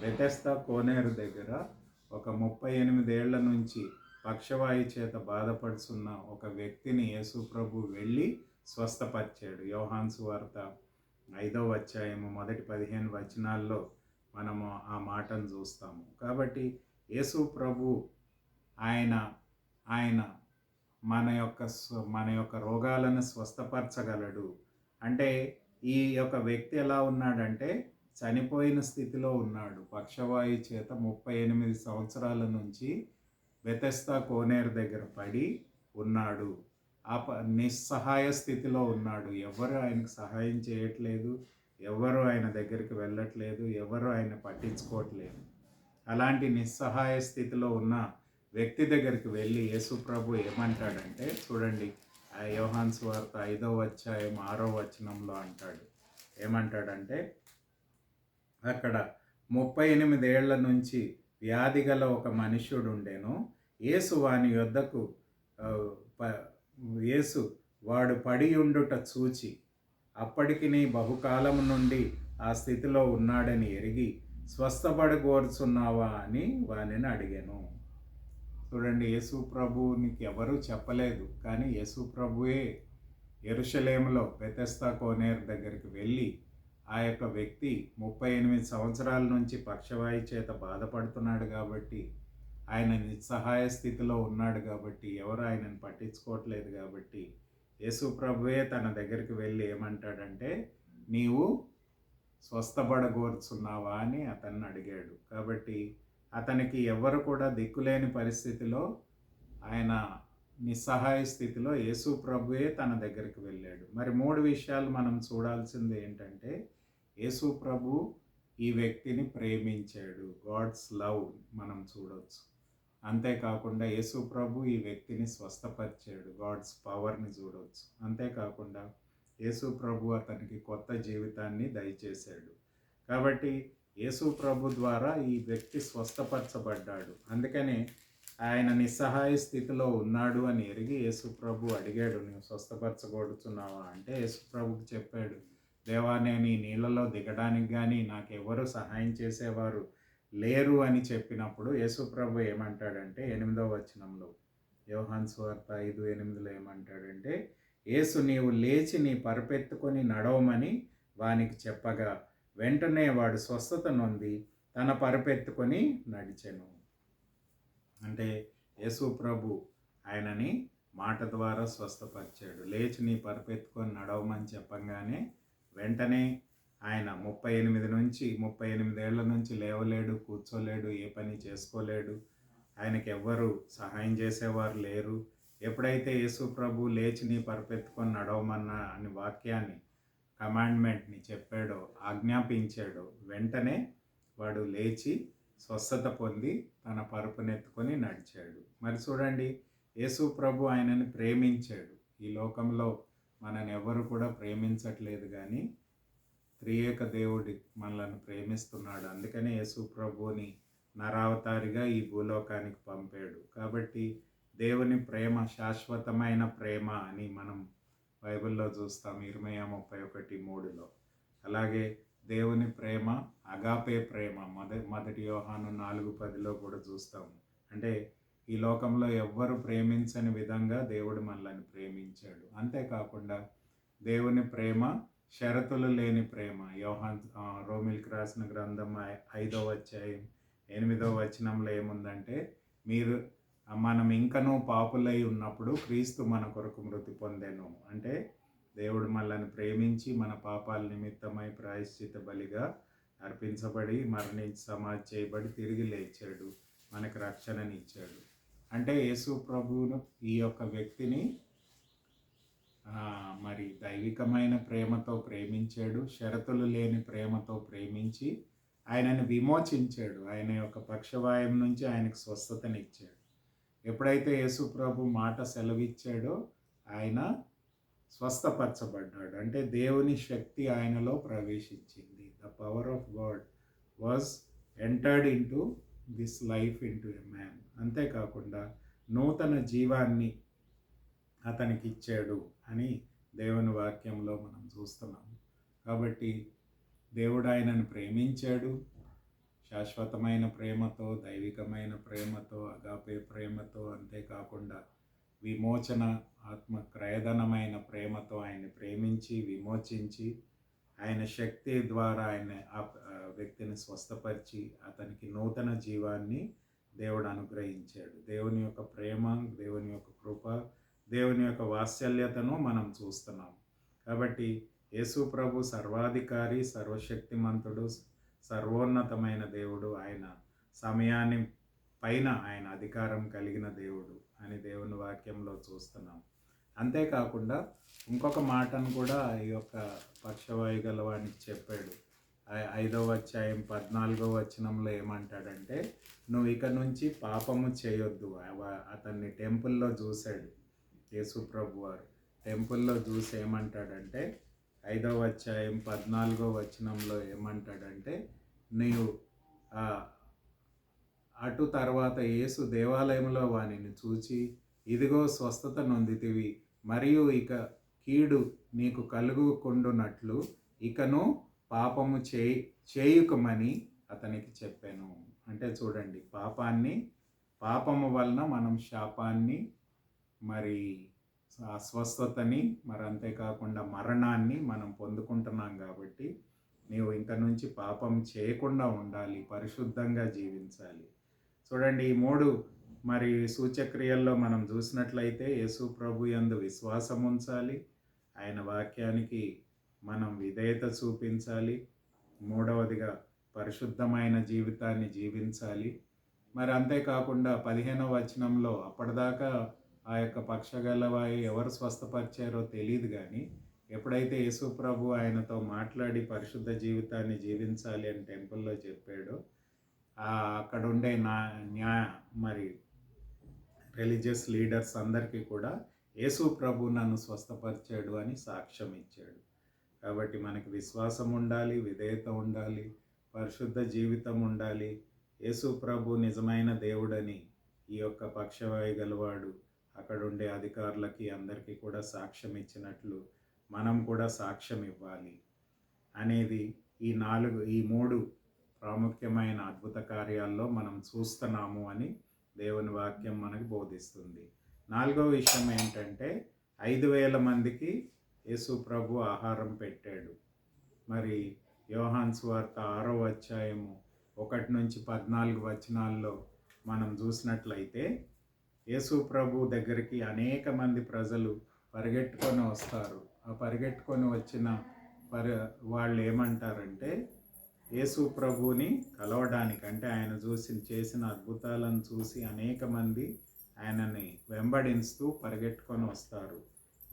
Bethesda కోనేరు దగ్గర ఒక 38 ఏళ్ల నుంచి పక్షవాయు చేత బాధపడుతున్న ఒక వ్యక్తిని యేసు ప్రభు వెళ్ళి స్వస్థపరిచాడు. యోహాను సువార్త 5వ అధ్యాయము మొదటి 15 వచనాల్లో మనము ఆ మాటను చూస్తాము. కాబట్టి యేసు ప్రభు ఆయన మన యొక్క రోగాలను స్వస్థపరచగలడు. అంటే ఈ యొక్క వ్యక్తి ఎలా ఉన్నాడంటే, చనిపోయిన స్థితిలో ఉన్నాడు. పక్షవాయు చేత 38 సంవత్సరాల నుంచి బెతెస్దా కోనేరు దగ్గర పడి ఉన్నాడు. నిస్సహాయ స్థితిలో ఉన్నాడు. ఎవరు ఆయనకు సహాయం చేయట్లేదు, ఎవరు ఆయన దగ్గరికి వెళ్ళట్లేదు, ఎవరు ఆయన పట్టించుకోవట్లేదు. అలాంటి నిస్సహాయ స్థితిలో ఉన్న వ్యక్తి దగ్గరికి వెళ్ళి యేసు ప్రభు ఏమంటాడంటే, చూడండి, యోహాను సువార్త 5వ అధ్యాయం 6వ వచనంలో అంటాడు. ఏమంటాడంటే, అక్కడ 38 ఏళ్ల నుంచి వ్యాధి గల ఒక మనుష్యుడు ఉండెను. యేసు వాని యొద్దకు వాడు పడి ఉండుట చూచి, అప్పటికి బహుకాలం నుండి ఆ స్థితిలో ఉన్నాడని ఎరిగి, స్వస్థపడగోరుచున్నావా అని వానిని అడిగాను. చూడండి, యేసు ప్రభువునికి ఎవరూ చెప్పలేదు, కానీ యేసు ప్రభువే యెరూషలేములో బెతెస్దా కోనేరు దగ్గరికి వెళ్ళి, ఆ యొక్క వ్యక్తి 38 సంవత్సరాల నుంచి పక్షవాయు చేత బాధపడుతున్నాడు కాబట్టి, ఆయన నిస్సహాయ స్థితిలో ఉన్నాడు కాబట్టి, ఎవరు ఆయనను పట్టించుకోవట్లేదు కాబట్టి, యేసు ప్రభువే తన దగ్గరికి వెళ్ళి ఏమంటాడంటే, నీవు స్వస్థపడగోరుచున్నావా అని అతన్ని అడిగాడు. కాబట్టి అతనికి ఎవరు కూడా దిక్కులేని పరిస్థితిలో, ఆయన నిస్సహాయ స్థితిలో యేసు ప్రభువే తన దగ్గరికి వెళ్ళాడు. మరి 3 విషయాలు మనం చూడాల్సింది ఏంటంటే, యేసు ప్రభు ఈ వ్యక్తిని ప్రేమించాడు. గాడ్స్ లవ్ మనం చూడవచ్చు. అంతేకాకుండా యేసు ప్రభు ఈ వ్యక్తిని స్వస్థపరిచాడు. గాడ్స్ పవర్ని చూడవచ్చు. అంతేకాకుండా యేసు ప్రభు అతనికి కొత్త జీవితాన్ని దయచేశాడు. కాబట్టి యేసు ప్రభు ద్వారా ఈ వ్యక్తి స్వస్థపరచబడ్డాడు. అందుకనే ఆయన నిస్సహాయ స్థితిలో ఉన్నాడు అని ఎరిగి యేసు ప్రభు అడిగాడు, నువ్వు స్వస్థపరచగొడుతున్నావా అంటే, యేసు ప్రభుకి చెప్పాడు, దేవా, నేను ఈ నీళ్ళలో దిగడానికి కానీ నాకెవరు సహాయం చేసేవారు లేరు అని చెప్పినప్పుడు యేసు ప్రభు ఏమంటాడంటే, 8వ వచనంలో, యోహాను సువార్త 5:8లో ఏమంటాడంటే, యేసు నీవు లేచి నీ పరుపెత్తుకొని నడవమని వానికి చెప్పగా, వెంటనే వాడు స్వస్థత నొంది తన పరుపెత్తుకొని నడిచెను. అంటే యేసు ప్రభు ఆయనని మాట ద్వారా స్వస్థపరిచాడు. లేచి నీ పరుపెత్తుకొని నడవమని చెప్పంగానే వెంటనే ఆయన 38 ఏళ్ల నుంచి లేవలేడు, కూర్చోలేడు, ఏ పని చేసుకోలేడు, ఆయనకి ఎవ్వరు సహాయం చేసేవారు లేరు. ఎప్పుడైతే యేసు ప్రభు లేచి నీ పరుపెత్తుకొని నడవమన్నా అని వాక్యాన్ని, కమాండ్మెంట్ని చెప్పాడో, ఆజ్ఞాపించాడో, వెంటనే వాడు లేచి స్వస్థత పొంది తన పరుపునెత్తుకొని నడిచాడు. మరి చూడండి, యేసు ప్రభు ఆయనని ప్రేమించాడు. ఈ లోకంలో మనని ఎవరు కూడా ప్రేమించట్లేదు, కానీ త్రియేక దేవుడి మనలను ప్రేమిస్తున్నాడు. అందుకనే యేసు ప్రభుని నరావతారిగా ఈ భూలోకానికి పంపాడు. కాబట్టి దేవుని ప్రేమ శాశ్వతమైన ప్రేమ అని మనం బైబిల్లో చూస్తాం, ఇర్మయా 31:3లో. అలాగే దేవుని ప్రేమ అగాపే ప్రేమ మొదటి యోహాను 4:10లో కూడా చూస్తాము. అంటే ఈ లోకంలో ఎవ్వరు ప్రేమించని విధంగా దేవుడు మనల్ని ప్రేమించాడు. అంతేకాకుండా దేవుని ప్రేమ షరతులు లేని ప్రేమ. రోమిల్కి రాసిన గ్రంథం 5వ అధ్యాయం 8వ వచనంలో ఏముందంటే, మీరు మనం ఇంకనూ పాపులై ఉన్నప్పుడు క్రీస్తు మన కొరకు మృతి పొందెను. అంటే దేవుడు మనల్ని ప్రేమించి మన పాపాల నిమిత్తమై ప్రాయశ్చిత బలిగా అర్పించబడి మరణించి సమాధి చేయబడి తిరిగి లేచాడు, మనకు రక్షణనిచ్చాడు. అంటే యేసు ప్రభువును ఈ యొక్క వ్యక్తిని మరి దైవికమైన ప్రేమతో ప్రేమించాడు, షరతులు లేని ప్రేమతో ప్రేమించి ఆయనను విమోచించాడు. ఆయన యొక్క పక్షవాయం నుంచి ఆయనకు స్వస్థతనిచ్చాడు. ఎప్పుడైతే యేసు ప్రభు మాట సెలవిచ్చాడో ఆయన స్వస్థపరచబడ్డాడు. అంటే దేవుని శక్తి ఆయనలో ప్రవేశించింది. The power of God was entered into this life into a man. అంతేకాకుండా నూతన జీవాన్ని అతనికి ఇచ్చాడు అని దేవుని వాక్యంలో మనం చూస్తున్నాము. కాబట్టి దేవుడు ఆయనను ప్రేమించాడు. శాశ్వతమైన ప్రేమతో, దైవికమైన ప్రేమతో, అగాపే ప్రేమతో, అంతేకాకుండా విమోచన ఆత్మ క్రయధనమైన ప్రేమతో ఆయన్ని ప్రేమించి విమోచించి ఆయన శక్తి ద్వారా ఆయన ఆ వ్యక్తిని స్వస్థపరిచి అతనికి నూతన జీవాన్ని దేవుడు అనుగ్రహించాడు. దేవుని యొక్క ప్రేమ, దేవుని యొక్క కృప, దేవుని యొక్క వాత్సల్యతను మనం చూస్తున్నాం. కాబట్టి యేసు ప్రభు సర్వాధికారి, సర్వశక్తిమంతుడు, సర్వోన్నతమైన దేవుడు. ఆయన సమయాన్ని పైన ఆయన అధికారం కలిగిన దేవుడు అని దేవుని వాక్యంలో చూస్తున్నాం. అంతేకాకుండా ఇంకొక మాటను కూడా ఈ యొక్క పక్షవాయు గలవానికి చెప్పాడు. 5వ అధ్యాయం 14వ వచనంలో ఏమంటాడంటే, నువ్వు ఇక నుంచి పాపము చేయొద్దు. అతన్ని టెంపుల్లో చూశాడు యేసు ప్రభు వారు. టెంపుల్లో చూసి ఏమంటాడంటే 5వ అధ్యాయం 14వ వచనంలో ఏమంటాడంటే, నీవు అటు తర్వాత యేసు దేవాలయంలో వానిని చూచి, ఇదిగో స్వస్థత నొందితివి, మరియు ఇక కీడు నీకు కలుగుకుండునట్లు ఇకను పాపము చేయుకమని అతనికి చెప్పాను. అంటే చూడండి, పాపము వలన మనం శాపాన్ని, మరి అస్వస్థతని, మరి అంతేకాకుండా మరణాన్ని మనం పొందుకుంటున్నాం. కాబట్టి నీవు ఇంక నుంచి పాపం చేయకుండా ఉండాలి, పరిశుద్ధంగా జీవించాలి. చూడండి, ఈ 3 మరి సూచక్రియల్లో మనం చూసినట్లయితే యేసు ప్రభు యందు విశ్వాసం ఉంచాలి, ఆయన వాక్యానికి మనం విధేయత చూపించాలి, 3వదిగా పరిశుద్ధమైన జీవితాన్ని జీవించాలి. మరి అంతేకాకుండా 15వ వచనంలో అప్పటిదాకా ఆ యొక్క పక్షగలవాయు ఎవరు స్వస్థపరిచారో తెలియదు, కానీ ఎప్పుడైతే యేసు ప్రభు ఆయనతో మాట్లాడి పరిశుద్ధ జీవితాన్ని జీవించాలి అని టెంపుల్లో చెప్పాడో, అక్కడ ఉండే మరి రిలీజియస్ లీడర్స్ అందరికీ కూడా యేసు ప్రభు నన్ను స్వస్థపరిచాడు అని సాక్ష్యం ఇచ్చాడు. కాబట్టి మనకి విశ్వాసం ఉండాలి, విధేయత ఉండాలి, పరిశుద్ధ జీవితం ఉండాలి. యేసు ప్రభు నిజమైన దేవుడని ఈ యొక్క పక్షవాయు గలవాడు అక్కడ ఉండే అధికారులకి అందరికీ కూడా సాక్ష్యం ఇచ్చినట్లు మనం కూడా సాక్ష్యం ఇవ్వాలి అనేది ఈ 3 ప్రాముఖ్యమైన అద్భుత కార్యాల్లో మనం చూస్తున్నాము అని దేవుని వాక్యం మనకు బోధిస్తుంది. 4వ విషయం ఏంటంటే, 5,000 మందికి యేసు ప్రభు ఆహారం పెట్టాడు. మరి యోహాను సువార్త 6వ అధ్యాయము 1 నుంచి 14 వచనాల్లో మనం చూసినట్లయితే, యేసు ప్రభు దగ్గరికి అనేక మంది ప్రజలు పరిగెట్టుకొని వస్తారు. ఆ పరిగెట్టుకొని వచ్చిన వాళ్ళు ఏమంటారంటే, యేసు ప్రభుని కలవడానికి, అంటే ఆయన చేసిన అద్భుతాలను చూసి అనేక మంది ఆయనని వెంబడిస్తూ పరిగెట్టుకొని వస్తారు.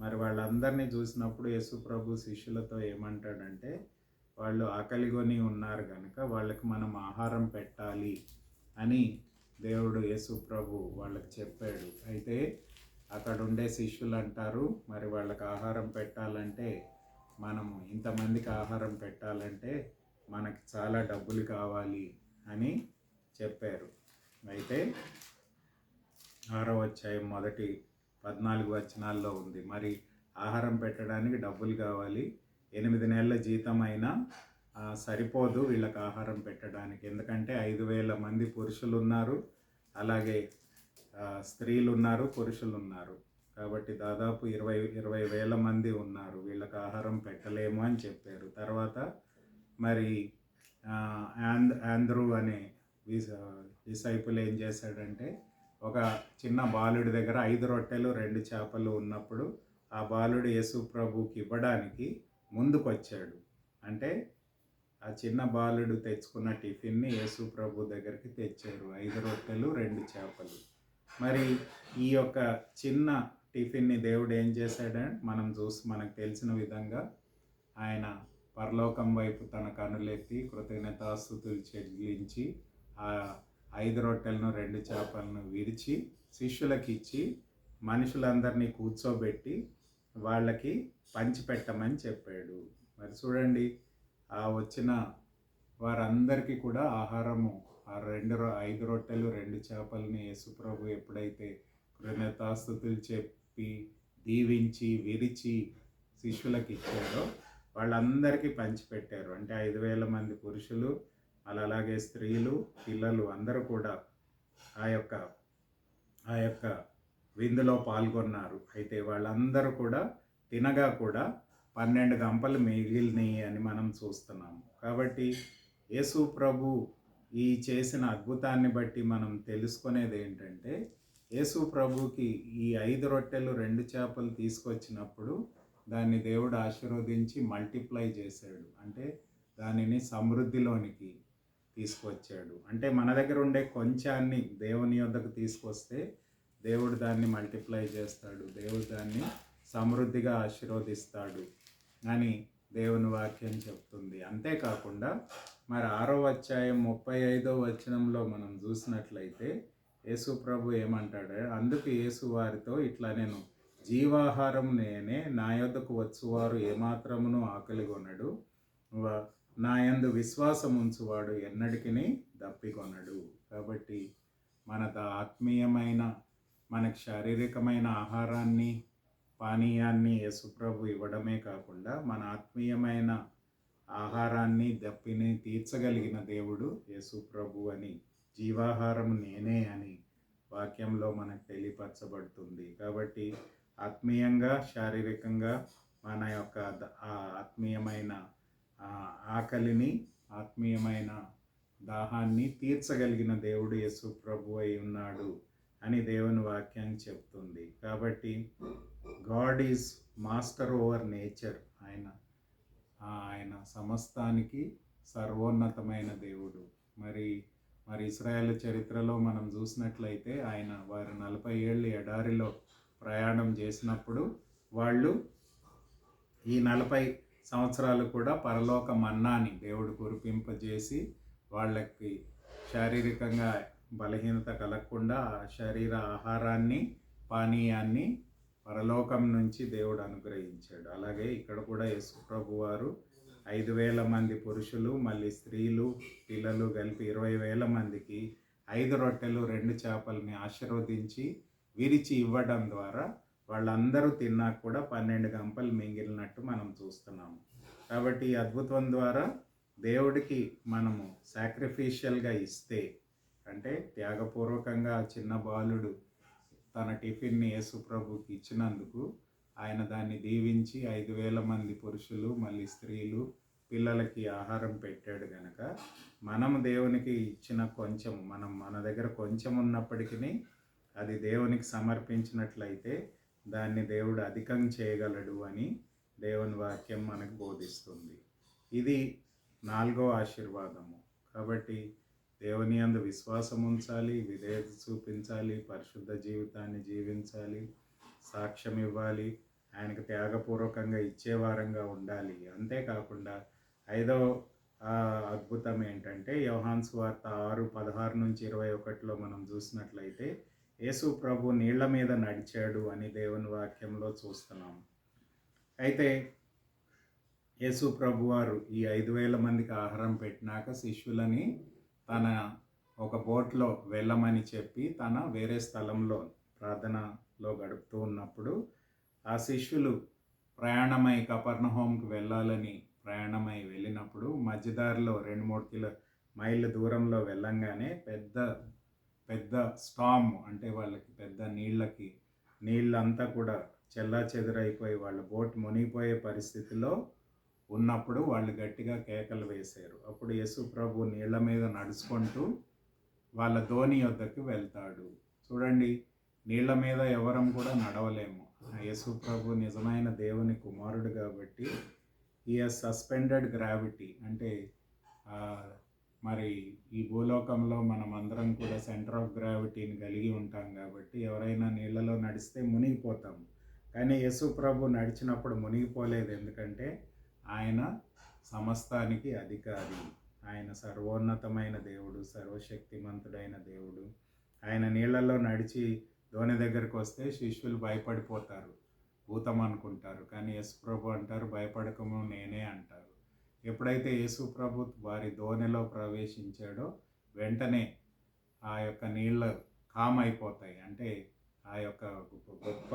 మరి వాళ్ళందరినీ చూసినప్పుడు యేసు ప్రభు శిష్యులతో ఏమంటాడంటే, వాళ్ళు ఆకలిగొని ఉన్నారు కనుక వాళ్ళకి మనం ఆహారం పెట్టాలి అని దేవుడు యేసు ప్రభు వాళ్ళకి చెప్పాడు. అయితే అక్కడ ఉండే శిష్యులు అంటారు, మరి వాళ్ళకి ఆహారం పెట్టాలంటే, మనము ఇంతమందికి ఆహారం పెట్టాలంటే మనకి చాలా డబ్బులు కావాలి అని చెప్పారు. అయితే 6వ అధ్యాయం 14 వచనాల్లో ఉంది, మరి ఆహారం పెట్టడానికి డబ్బులు కావాలి, 8 నెలల జీతం అయినా సరిపోదు వీళ్ళకి ఆహారం పెట్టడానికి. ఎందుకంటే 5,000 మంది పురుషులు ఉన్నారు, అలాగే స్త్రీలు ఉన్నారు, పురుషులు ఉన్నారు. కాబట్టి దాదాపు 20,000 మంది ఉన్నారు. వీళ్ళకి ఆహారం పెట్టలేము అని చెప్పారు. తర్వాత మరి ఆంద్రూ అనే డిసైపుల్ ఏం చేశాడంటే, ఒక చిన్న బాలుడి దగ్గర 5 రొట్టెలు 2 చేపలు ఉన్నప్పుడు ఆ బాలుడు యేసు ప్రభుకి ఇవ్వడానికి ముందుకొచ్చాడు. అంటే ఆ చిన్న బాలుడు తెచ్చుకున్న టిఫిన్ని యేసు ప్రభు దగ్గరికి తెచ్చారు. 5 రొట్టెలు 2 చేపలు. మరి ఈ యొక్క చిన్న టిఫిన్ని దేవుడు ఏం చేశాడంటే, మనకు తెలిసిన విధంగా ఆయన పరలోకం వైపు తన కనులెత్తి కృతజ్ఞతాస్తుతులు చెల్లించి ఆ 5 రొట్టెలను 2 చేపలను విరిచి శిష్యులకు ఇచ్చి మనుషులందరినీ కూర్చోబెట్టి వాళ్ళకి పంచిపెట్టమని చెప్పాడు. మరి చూడండి, ఆ వచ్చిన వారందరికీ కూడా ఆహారము ఆ 5 రొట్టెలు 2 చేపలని యేసుప్రభు ఎప్పుడైతే కృతజ్ఞతాస్తుతులు చెప్పి దీవించి విరిచి శిష్యులకు ఇచ్చాడో వాళ్ళందరికీ పంచిపెట్టారు. అంటే 5,000 మంది పురుషులు, అలాగే స్త్రీలు, పిల్లలు అందరూ కూడా ఆ యొక్క విందులో పాల్గొన్నారు. అయితే వాళ్ళందరూ కూడా తినగా కూడా 12 గంపలు మిగిలినాయి అని మనం చూస్తున్నాము. కాబట్టి యేసు ప్రభు ఈ చేసిన అద్భుతాన్ని బట్టి మనం తెలుసుకునేది ఏంటంటే, యేసు ప్రభుకి ఈ 5 రొట్టెలు 2 చేపలు తీసుకొచ్చినప్పుడు దాన్ని దేవుడు ఆశీర్వదించి మల్టిప్లై చేశాడు. అంటే దానిని సమృద్ధిలోనికి తీసుకొచ్చాడు. అంటే మన దగ్గర ఉండే కొంచాన్ని దేవుని యొద్దకు తీసుకొస్తే దేవుడు దాన్ని మల్టిప్లై చేస్తాడు, దేవుడు దాన్ని సమృద్ధిగా ఆశీర్వదిస్తాడు అని దేవుని వాక్యం చెప్తుంది. అంతేకాకుండా మరి 6వ అధ్యాయం 35వ వచనంలో మనం చూసినట్లయితే యేసు ప్రభు ఏమంటాడు, అందుకు యేసు వారితో ఇట్లా, నేను జీవాహారం నేనే, నా యొద్దకు వచ్చువారు ఏమాత్రమును ఆకలిగొనడు, నా యందు విశ్వాసం ఉంచువాడు ఎన్నటికీ దప్పికొనడు. కాబట్టి మన ఆత్మీయమైన, మనకు శారీరకమైన ఆహారాన్ని పానీయాన్ని యేసుప్రభు ఇవ్వడమే కాకుండా మన ఆత్మీయమైన ఆహారాన్ని దప్పిని తీర్చగలిగిన దేవుడు యేసుప్రభు అని, జీవాహారం నేనే అని వాక్యంలో మనకు తెలియపరచబడుతుంది. కాబట్టి ఆత్మీయంగా శారీరకంగా మన యొక్క ఆత్మీయమైన ఆకలిని, ఆత్మీయమైన దాహాన్ని తీర్చగలిగిన దేవుడు యేసు ప్రభు అయి ఉన్నాడు అని దేవుని వాక్యం చెప్తుంది. కాబట్టి God is master over nature. ఆయన సమస్తానికి సర్వోన్నతమైన దేవుడు. మరి ఇశ్రాయేలు చరిత్రలో మనం చూసినట్లయితే వారు 40 ఏళ్ళు ఎడారిలో ప్రయాణం చేసినప్పుడు వాళ్ళు ఈ 40 సంవత్సరాలు కూడా పరలోక మన్నాని దేవుడు కురిపింపజేసి వాళ్ళకి శారీరకంగా బలహీనత కలగకుండా శరీర ఆహారాన్ని, పానీయాన్ని పరలోకం నుంచి దేవుడు అనుగ్రహించాడు. అలాగే ఇక్కడ కూడా యేసు ప్రభు వారు 5,000 మంది పురుషులు, మళ్ళీ స్త్రీలు, పిల్లలు కలిపి 20,000 మందికి 5 రొట్టెలు 2 చేపల్ని ఆశీర్వదించి విరిచి ఇవ్వడం ద్వారా వాళ్ళందరూ తిన్నా కూడా 12 గంపలు మిగిలినట్టు మనం చూస్తున్నాము. కాబట్టి ఈ అద్భుతం ద్వారా దేవుడికి మనము సాక్రిఫిషియల్గా ఇస్తే, అంటే త్యాగపూర్వకంగా చిన్న బాలుడు తన టిఫిన్ని యేసు ప్రభుకి ఇచ్చినందుకు ఆయన దాన్ని దీవించి 5,000 మంది పురుషులు, మళ్ళీ స్త్రీలు, పిల్లలకి ఆహారం పెట్టాడు కనుక మనము దేవునికి ఇచ్చిన కొంచెం, మన దగ్గర కొంచెం ఉన్నప్పటికీ అది దేవునికి సమర్పించినట్లయితే దాన్ని దేవుడు అధికం చేయగలడు అని దేవుని వాక్యం మనకు బోధిస్తుంది. ఇది 4వ ఆశీర్వాదము. కాబట్టి దేవుని యందు విశ్వాసం ఉంచాలి, విధేయత చూపించాలి, పరిశుద్ధ జీవితాన్ని జీవించాలి, సాక్ష్యం ఇవ్వాలి, ఆయనకు త్యాగపూర్వకంగా ఇచ్చేవారంగా ఉండాలి. అంతేకాకుండా 5వ అద్భుతం ఏంటంటే, యోహాను సువార్త 6:16-21లో మనం చూసినట్లయితే యేసు ప్రభు నీళ్ల మీద నడిచాడు అని దేవుని వాక్యంలో చూస్తున్నాం. అయితే యేసు ప్రభు వారు ఈ 5,000 మందికి ఆహారం పెట్టినాక శిష్యులని తన ఒక బోట్లో వెళ్ళమని చెప్పి తన వేరే స్థలంలో ప్రార్థనలో గడుపుతూ ఉన్నప్పుడు ఆ శిష్యులు ప్రయాణమై కపెర్నహూముకు వెళ్ళాలని ప్రయాణమై వెళ్ళినప్పుడు మధ్యదారిలో 2-3 మైళ్ళ దూరంలో వెళ్ళంగానే పెద్ద పెద్ద స్టామ్ అంటే వాళ్ళకి పెద్ద నీళ్ళంతా కూడా చెల్లాచెదురైపోయి వాళ్ళ బోట్ మునిగిపోయే పరిస్థితిలో ఉన్నప్పుడు వాళ్ళు గట్టిగా కేకలు వేశారు. అప్పుడు యేసు ప్రభు నీళ్ళ మీద నడుచుకుంటూ వాళ్ళ ధోని యొద్దకు వెళ్తాడు. చూడండి, నీళ్ళ మీద ఎవరం కూడా నడవలేము. యేసు ప్రభు నిజమైన దేవుని కుమారుడు కాబట్టి ఈ సస్పెండెడ్ గ్రావిటీ అంటే మరి ఈ భూలోకంలో మనం అందరం కూడా సెంటర్ ఆఫ్ గ్రావిటీని కలిగి ఉంటాం కాబట్టి ఎవరైనా నీళ్ళలో నడిస్తే మునిగిపోతాం. కానీ యేసు ప్రభు నడిచినప్పుడు మునిగిపోలేదు. ఎందుకంటే ఆయన సమస్తానికి అధికారి, ఆయన సర్వోన్నతమైన దేవుడు, సర్వశక్తిమంతుడైన దేవుడు. ఆయన నీళ్ళల్లో నడిచి ధోని దగ్గరికి వస్తే శిష్యులు భయపడిపోతారు, భూతం అనుకుంటారు. కానీ యేసు ప్రభు అంటారు, భయపడకము నేనే అంటారు. ఎప్పుడైతే యేసు ప్రభు వారి ధోనిలో ప్రవేశించాడో వెంటనే ఆ యొక్క నీళ్ళు కామ్ అయిపోతాయి. అంటే ఆ యొక్క గొప్ప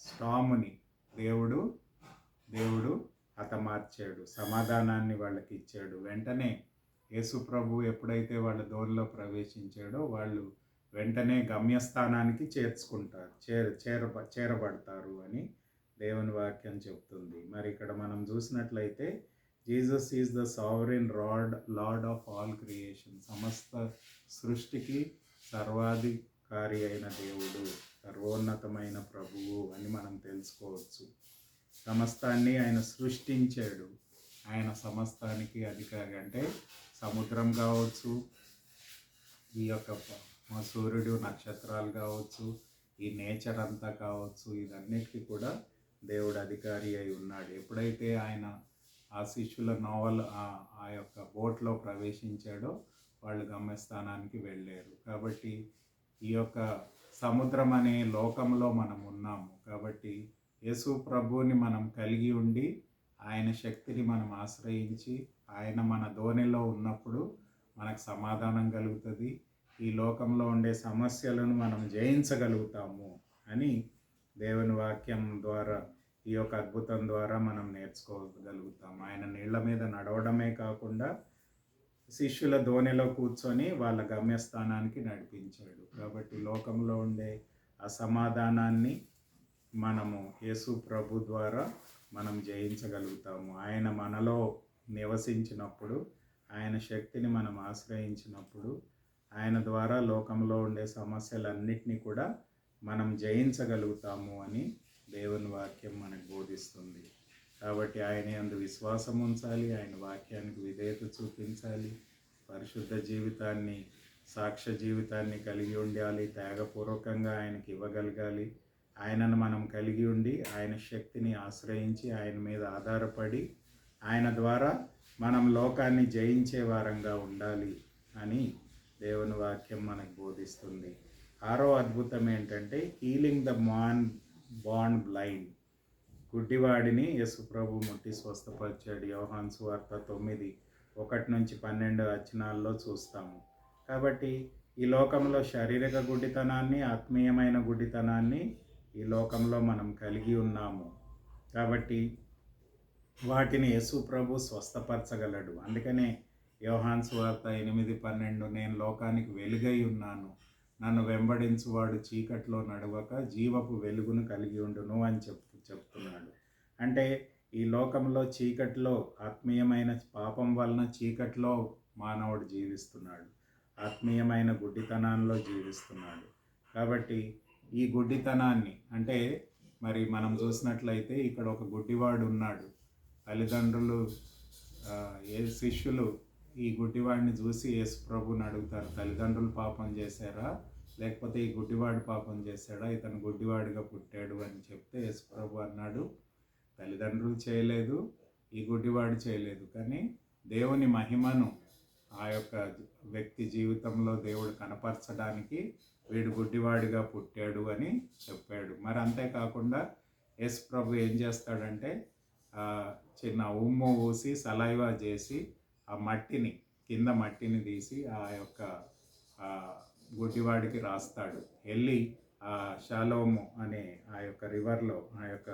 స్టాముని దేవుడు హతమార్చాడు, సమాధానాన్ని వాళ్ళకి ఇచ్చాడు. వెంటనే యేసు ప్రభు ఎప్పుడైతే వాళ్ళ ధోనిలో ప్రవేశించాడో వాళ్ళు వెంటనే గమ్యస్థానానికి చేరబడతారు అని దేవుని వాక్యం చెప్తుంది. మరి ఇక్కడ మనం చూసినట్లయితే Jesus is the sovereign lord of all creation. సమస్త సృష్టికి సర్వాధికారి అయిన దేవుడు, సర్వోన్నతమైన ప్రభువు అని మనం తెలుసుకోవచ్చు. సమస్తాన్ని ఆయన సృష్టించాడు. ఆయన సమస్తానికి అధికారి. అంటే సముద్రం కావచ్చు, ఈ యొక్క సూర్యుడు, నక్షత్రాలు కావచ్చు, ఈ నేచర్ అంతా కావచ్చు, ఇదన్నిటికీ కూడా దేవుడు అధికారి అయి ఉన్నాడు. ఎప్పుడైతే ఆయన ఆ శిష్యుల ఆ యొక్క బోట్లో ప్రవేశించాడో వాళ్ళు గమ్యస్థానానికి వెళ్ళారు. కాబట్టి ఈ యొక్క సముద్రం అనే లోకంలో మనం ఉన్నాము. కాబట్టి యేసు ప్రభువుని మనం కలిగి ఉండి ఆయన శక్తిని మనం ఆశ్రయించి ఆయన మన ధోనిలో ఉన్నప్పుడు మనకు సమాధానం కలుగుతుంది. ఈ లోకంలో ఉండే సమస్యలను మనం జయించగలుగుతాము అని దేవుని వాక్యం ద్వారా, ఈ యొక్క అద్భుతం ద్వారా మనం నేర్చుకోగలుగుతాం. ఆయన నీళ్ల మీద నడవడమే కాకుండా శిష్యుల ధోనిలో కూర్చొని వాళ్ళ గమ్యస్థానానికి నడిపించాడు. కాబట్టి లోకంలో ఉండే అసమాధానాన్ని మనము యేసు ప్రభు ద్వారా మనం జయించగలుగుతాము. ఆయన మనలో నివసించినప్పుడు, ఆయన శక్తిని మనం ఆశ్రయించినప్పుడు, ఆయన ద్వారా లోకంలో ఉండే సమస్యలన్నిటినీ కూడా మనం జయించగలుగుతాము అని దేవుని వాక్యం మనకు బోధిస్తుంది. కాబట్టి ఆయన యందు విశ్వాసం ఉంచాలి, ఆయన వాక్యానికి విధేయత చూపించాలి, పరిశుద్ధ జీవితాన్ని, సాక్ష్య జీవితాన్ని కలిగి ఉండాలి, త్యాగపూర్వకంగా ఆయనకి ఇవ్వగలగాలి. ఆయనను మనం కలిగి ఉండి ఆయన శక్తిని ఆశ్రయించి ఆయన మీద ఆధారపడి ఆయన ద్వారా మనం లోకాన్ని జయించే వారంగా ఉండాలి అని దేవుని వాక్యం మనకు బోధిస్తుంది. 6వ అద్భుతం ఏంటంటే హీలింగ్ ద బాండ్ బ్లైండ్. గుడ్డివాడిని యేసు ప్రభు ముట్టి స్వస్థపరిచాడు. యోహాను సువార్త 9:1-12 వచనాల్లో చూస్తాము. కాబట్టి ఈ లోకంలో శారీరక గుడ్డితనాన్ని, ఆత్మీయమైన గుడ్డితనాన్ని ఈ లోకంలో మనం కలిగి ఉన్నాము. కాబట్టి వాటిని యేసు ప్రభు స్వస్థపరచగలడు. అందుకనే యోహాను సువార్త 8:12 నేను లోకానికి వెలుగై ఉన్నాను, నన్ను వెంబడించువాడు చీకట్లో నడవక జీవపు వెలుగును కలిగి ఉండును అని చెప్తున్నాడు. అంటే ఈ లోకంలో చీకట్లో, ఆత్మీయమైన పాపం వలన చీకట్లో మానవుడు జీవిస్తున్నాడు, ఆత్మీయమైన గుడ్డితనాల్లో జీవిస్తున్నాడు. కాబట్టి ఈ గుడ్డితనాన్ని, అంటే మరి మనం చూసినట్లయితే ఇక్కడ ఒక గుడ్డివాడు ఉన్నాడు. తల్లిదండ్రులు, శిష్యులు ఈ గుడ్డివాడిని చూసి యేసు ప్రభుని అడుగుతారు, తల్లిదండ్రులు పాపం చేశారా లేకపోతే ఈ గుడ్డివాడు పాపం చేశాడా, ఇతను గుడ్డివాడిగా పుట్టాడు అని చెప్తే యేసు ప్రభు అన్నాడు, తల్లిదండ్రులు చేయలేదు, ఈ గుడ్డివాడు చేయలేదు, కానీ దేవుని మహిమను ఆ యొక్క వ్యక్తి జీవితంలో దేవుడు కనపరచడానికి వీడు గుడ్డివాడిగా పుట్టాడు అని చెప్పాడు. మరి అంతేకాకుండా యేసు ప్రభు ఏం చేస్తాడంటే చిన్న ఉమ్ము ఊసి సలైవా చేసి ఆ కింద మట్టిని తీసి ఆ యొక్క గుడ్డివాడికి రాస్తాడు. వెళ్ళి ఆ షాలోము అనే ఆ యొక్క రివర్లో, ఆ యొక్క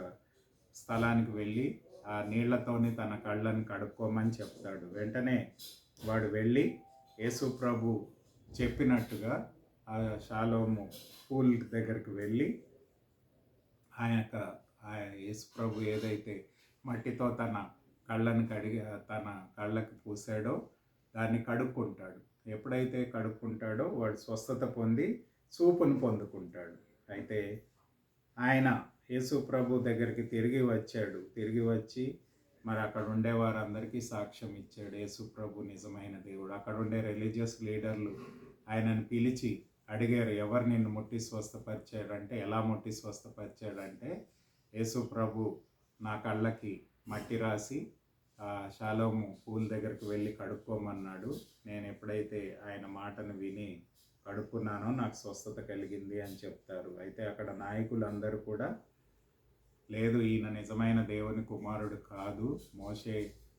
స్థలానికి వెళ్ళి ఆ నీళ్లతోని తన కళ్ళని కడుక్కోమని చెప్తాడు. వెంటనే వాడు వెళ్ళి యేసు ప్రభు చెప్పినట్టుగా ఆ షాలోము పూల్ దగ్గరికి వెళ్ళి ఆయన యేసు ప్రభు ఏదైతే మట్టితో తన కళ్ళను కడిగి తన కళ్ళకి పూసాడో దాన్ని కడుక్కుంటాడు. ఎప్పుడైతే కడుక్కుంటాడో వాడు స్వస్థత పొంది చూపును పొందుకుంటాడు. అయితే ఆయన యేసు ప్రభు దగ్గరికి తిరిగి వచ్చాడు. తిరిగి వచ్చి మరి అక్కడ ఉండే వారందరికీ సాక్ష్యం ఇచ్చాడు, యేసు ప్రభు నిజమైన దేవుడు. అక్కడ ఉండే రిలీజియస్ లీడర్లు ఆయనను పిలిచి అడిగారు, ఎవరు నిన్ను ముట్టి స్వస్థపరిచాడంటే, ఎలా ముట్టి స్వస్థపరిచాడంటే, యేసు ప్రభు నా కళ్ళకి మట్టి రాసి షాలోము పూల్ దగ్గరికి వెళ్ళి కడుక్కోమన్నాడు. నేను ఎప్పుడైతే ఆయన మాటను విని కడుక్కున్నానో నాకు స్వస్థత కలిగింది అని చెప్తారు. అయితే అక్కడ నాయకులందరూ కూడా, లేదు ఈయన నిజమైన దేవుని కుమారుడు కాదు, మోషే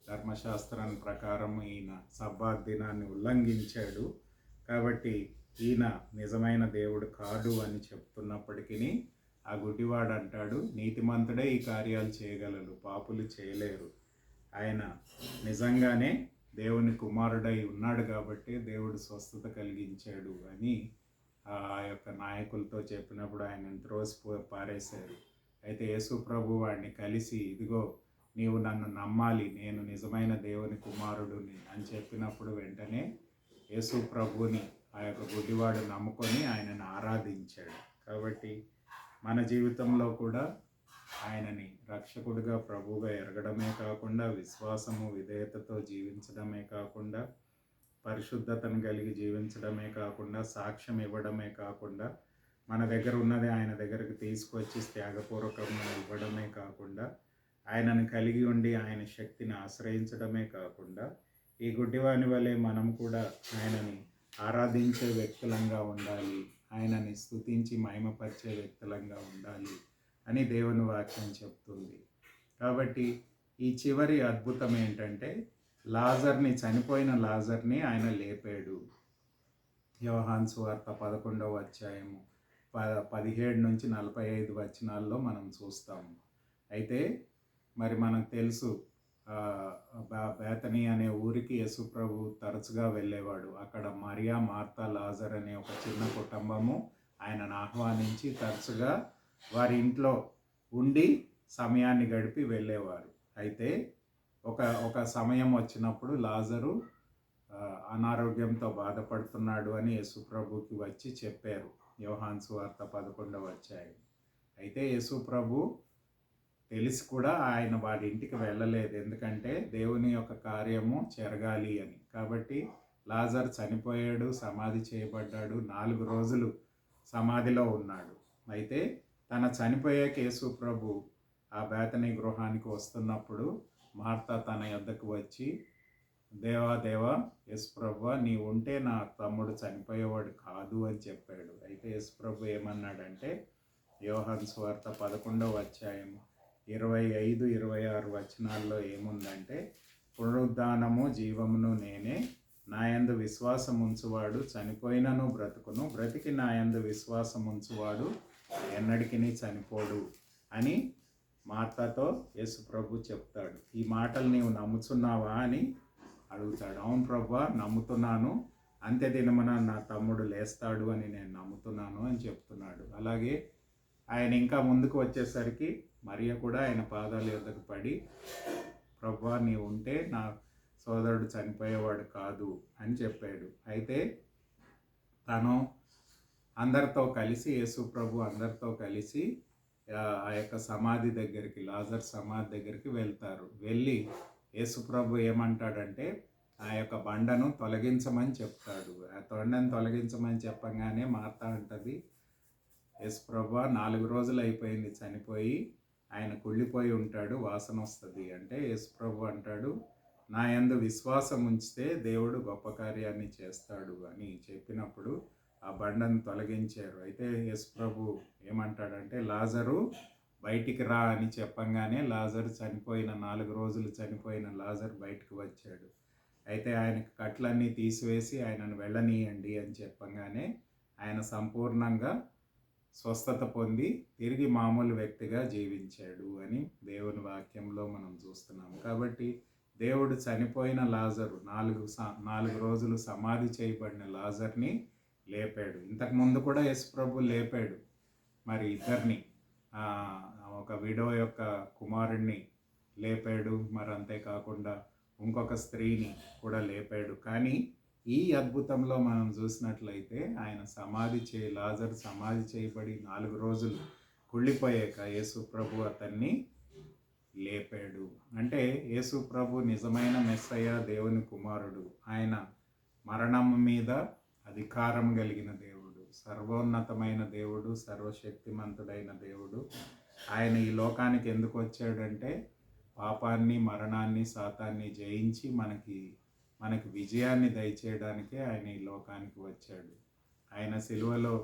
ధర్మశాస్త్రం ప్రకారం ఈయన సబ్బాత్ దినాన్ని ఉల్లంఘించాడు, కాబట్టి ఈయన నిజమైన దేవుడు కాదు అని చెప్తున్నప్పటికీ ఆ గుడ్డివాడు అంటాడు, నీతిమంతుడే ఈ కార్యాలు చేయగలరు, పాపులు చేయలేరు. ఆయన నిజంగానే దేవుని కుమారుడై ఉన్నాడు కాబట్టి దేవుడు స్వస్థత కలిగించాడు అని ఆ యొక్క నాయకులతో చెప్పినప్పుడు ఆయన త్రోసి పారేశారు. అయితే యేసు ప్రభు వాడిని కలిసి, ఇదిగో నీవు నన్ను నమ్మాలి, నేను నిజమైన దేవుని కుమారుడుని అని చెప్పినప్పుడు వెంటనే యేసు ప్రభుని ఆ యొక్క గుడ్డివాడు నమ్ముకొని ఆయనను ఆరాధించాడు. కాబట్టి మన జీవితంలో కూడా ఆయనని రక్షకుడిగా ప్రభువుగా ఎరగడమే కాకుండా, విశ్వాసము విధేయతతో జీవించడమే కాకుండా, పరిశుద్ధతను కలిగి జీవించడమే కాకుండా, సాక్ష్యం ఇవ్వడమే కాకుండా, మన దగ్గర ఉన్నది ఆయన దగ్గరకు తీసుకొచ్చి త్యాగపూర్వకంగా ఇవ్వడమే కాకుండా, ఆయనను కలిగి ఉండి ఆయన శక్తిని ఆశ్రయించడమే కాకుండా, ఈ గుడ్డివాని వలె మనం కూడా ఆయనని ఆరాధించే వ్యక్తులంగా ఉండాలి, ఆయనని స్తుతించి మహిమపరిచే వ్యక్తులంగా ఉండాలి అని దేవుని వాక్యం చెప్తుంది. కాబట్టి ఈ చివరి అద్భుతం ఏంటంటే, లాజర్ని, చనిపోయిన లాజర్ని ఆయన లేపాడు. యోహాను సువార్త 11వ అధ్యాయము 17 నుంచి 45 వచనాల్లో మనం చూస్తాము. అయితే మరి మనకు తెలుసు, బేతనీ అనే ఊరికి యేసు ప్రభు తరచుగా వెళ్ళేవాడు. అక్కడ మరియా, మార్తా, లాజర్ అనే ఒక చిన్న కుటుంబము ఆయనను ఆహ్వానించి తరచుగా వారి ఇంట్లో ఉండి సమయాన్ని గడిపి వెళ్ళేవారు. అయితే ఒక సమయం వచ్చినప్పుడు లాజరు అనారోగ్యంతో బాధపడుతున్నాడు అని యేసు ప్రభుకి వచ్చి చెప్పారు. యోహాను సువార్త 11వ అధ్యాయం. అయితే యేసు ప్రభు తెలిసి కూడా ఆయన వాడి ఇంటికి వెళ్ళలేదు, ఎందుకంటే దేవుని యొక్క కార్యము జరగాలి అని. కాబట్టి లాజర్ చనిపోయాడు, సమాధి చేయబడ్డాడు, 4 రోజులు సమాధిలో ఉన్నాడు. అయితే తన చనిపోయాక యేసు ప్రభు ఆ బేతనీ గృహానికి వస్తున్నప్పుడు మార్తా తన యొద్దకు వచ్చి, దేవా యేసు ప్రభువా, నీ ఉంటే నా తమ్ముడు చనిపోయేవాడు కాదు అని చెప్పాడు. అయితే యేసు ప్రభు ఏమన్నాడంటే, యోహాను సువార్త 11వ అధ్యాయం 25-26 వచనాల్లో ఏముందంటే, పునరుద్ధానము జీవమును నేనే, నాయందు విశ్వాసం ఉంచువాడు చనిపోయినను బ్రతుకును, బ్రతికి నాయందు విశ్వాసం ఉంచువాడు ఎన్నటికీ చనిపోడు అని మార్తాతో యేసు ప్రభు చెప్తాడు. ఈ మాటలు నీవు నమ్ముతున్నావా అని అడుగుతాడు. అవును ప్రభువా, నమ్ముతున్నాను, అంత్యదినమున నా తమ్ముడు లేస్తాడు అని నేను నమ్ముతున్నాను అని చెప్తున్నాడు. అలాగే ఆయన ఇంకా ముందుకు వచ్చేసరికి మరియ కూడా ఆయన పాదాల యొద్దకు పడి, ప్రభువా నీవు ఉంటే నా సోదరుడు చనిపోయేవాడు కాదు అని చెప్పాడు. అయితే తను అందరితో కలిసి, యేసు ప్రభు అందరితో కలిసి ఆ యొక్క సమాధి దగ్గరికి, లాజర్ సమాధి దగ్గరికి వెళ్తారు. వెళ్ళి యేసు ప్రభు ఏమంటాడంటే, ఆ యొక్క బండను తొలగించమని చెప్తాడు. ఆ బండను తొలగించమని చెప్పగానే మార్తా అంటది, యేసు ప్రభువా 4 రోజులు అయిపోయింది చనిపోయి, ఆయన కుళ్ళిపోయి ఉంటాడు, వాసన వస్తుంది అంటే, యేసు ప్రభు అంటాడు, నా యందు విశ్వాసం ఉంచితే దేవుడు గొప్ప కార్యాన్ని చేస్తాడు అని చెప్పినప్పుడు ఆ బండను తొలగించారు. అయితే యేసు ప్రభు ఏమంటాడంటే, లాజరు బయటికి రా అని చెప్పంగానే లాజరు చనిపోయిన 4 రోజులు చనిపోయిన లాజరు బయటకు వచ్చాడు. అయితే ఆయనకు కట్లన్నీ తీసివేసి ఆయనను వెళ్ళనీయండి అని చెప్పంగానే ఆయన సంపూర్ణంగా స్వస్థత పొంది తిరిగి మామూలు వ్యక్తిగా జీవించాడు అని దేవుని వాక్యంలో మనం చూస్తున్నాము. కాబట్టి దేవుడు చనిపోయిన లాజరు 4 రోజులు సమాధి చేయబడిన లాజర్ని లేపాడు. ఇంతకుముందు కూడా యేసుప్రభు లేపాడు. మరి ఇద్దరిని ఒక విడో యొక్క కుమారుణ్ణి లేపాడు. మరి అంతేకాకుండా ఇంకొక స్త్రీని కూడా లేపాడు. కానీ ఈ అద్భుతంలో మనం చూసినట్లయితే ఆయన లాజరు సమాధి చేయబడి 4 రోజులు కుళ్ళిపోయాక యేసు ప్రభు అతన్ని లేపాడు. అంటే యేసు ప్రభు నిజమైన మెస్సయ్య, దేవుని కుమారుడు. ఆయన మరణం మీద అధికారం కలిగిన దేవుడు, సర్వోన్నతమైన దేవుడు, సర్వశక్తిమంతుడైన దేవుడు. ఆయన ఈ లోకానికి ఎందుకు వచ్చాడంటే పాపాన్ని, మరణాన్ని, సాతాన్ని జయించి మనకి విజయాన్ని దయచేయడానికే ఆయన ఈ లోకానికి వచ్చాడు. ఆయన సిలువలో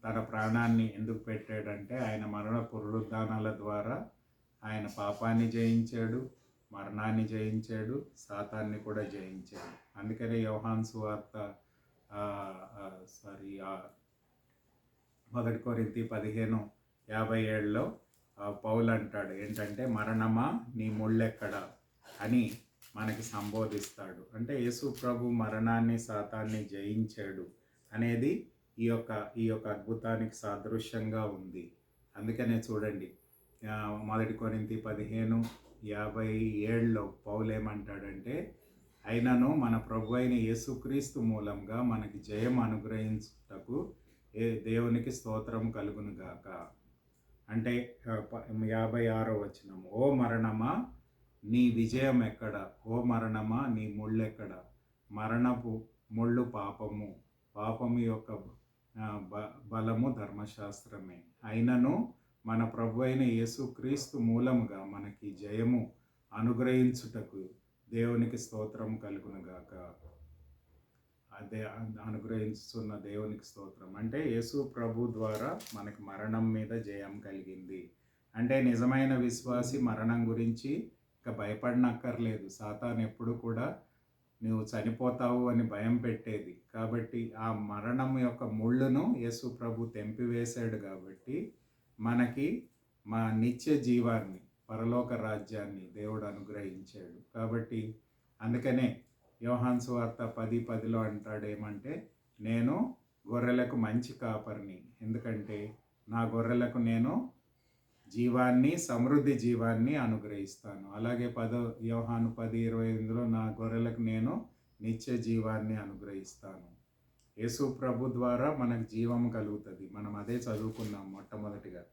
తన ప్రాణాన్ని ఎందుకు పెట్టాడంటే ఆయన మరణ పునరుద్ధానాల ద్వారా ఆయన పాపాన్ని జయించాడు, మరణాన్ని జయించాడు, సాతాన్ని కూడా జయించాడు. అందుకనే యోహాను సువార్త 1 కొరింథీ 15:57లో పౌలు అంటాడు ఏంటంటే, మరణమా నీ ముళ్ళెక్కడ అని మనకి సంబోధిస్తాడు. అంటే యేసు ప్రభు మరణాన్ని, సాతాన్ని జయించాడు అనేది ఈ యొక్క అద్భుతానికి సాదృశ్యంగా ఉంది. అందుకనే చూడండి 1 కొరింథీ 15:57లో పౌలు ఏమంటాడంటే, అయినను మన ప్రభు అయిన యేసుక్రీస్తు మూలంగా మనకి జయం అనుగ్రహించుటకు దేవునికి స్తోత్రం కలుగును గాక. అంటే 56వ వచనం, ఓ మరణమా నీ విజయం ఎక్కడ, ఓ మరణమా నీ ముళ్ళెక్కడ. మరణపు ముళ్ళు పాపము యొక్క బలము ధర్మశాస్త్రమే. అయినను మన ప్రభు అయిన యేసుక్రీస్తు మూలముగా మనకి జయము అనుగ్రహించుటకు దేవునికి స్తోత్రం కలుగునుగాక. అదే అనుగ్రహిస్తున్న దేవునికి స్తోత్రం. అంటే యేసు ప్రభు ద్వారా మనకి మరణం మీద జయం కలిగింది. అంటే నిజమైన విశ్వాసి మరణం గురించి ఇక భయపడనక్కర్లేదు. సాతాను ఎప్పుడు కూడా నువ్వు చనిపోతావు అని భయం పెట్టేది. కాబట్టి ఆ మరణం యొక్క ముళ్ళును యేసు ప్రభు తెంపివేశాడు. కాబట్టి మనకి మా నిత్య జీవాన్ని, పరలోక రాజ్యాన్ని దేవుడు అనుగ్రహించాడు. కాబట్టి అందుకనే యోహాను సువార్త 10:10లో అంటాడు ఏమంటే, నేను గొర్రెలకు మంచి కాపరిని, ఎందుకంటే నా గొర్రెలకు నేను సమృద్ధి జీవాన్ని అనుగ్రహిస్తాను. అలాగే యోహాను 10:28లో నా గొర్రెలకు నేను నిత్య జీవాన్ని అనుగ్రహిస్తాను. యేసు ప్రభు ద్వారా మనకు జీవం కలుగుతుంది. మనం అదే చదువుకున్నాం మొట్టమొదటిగా.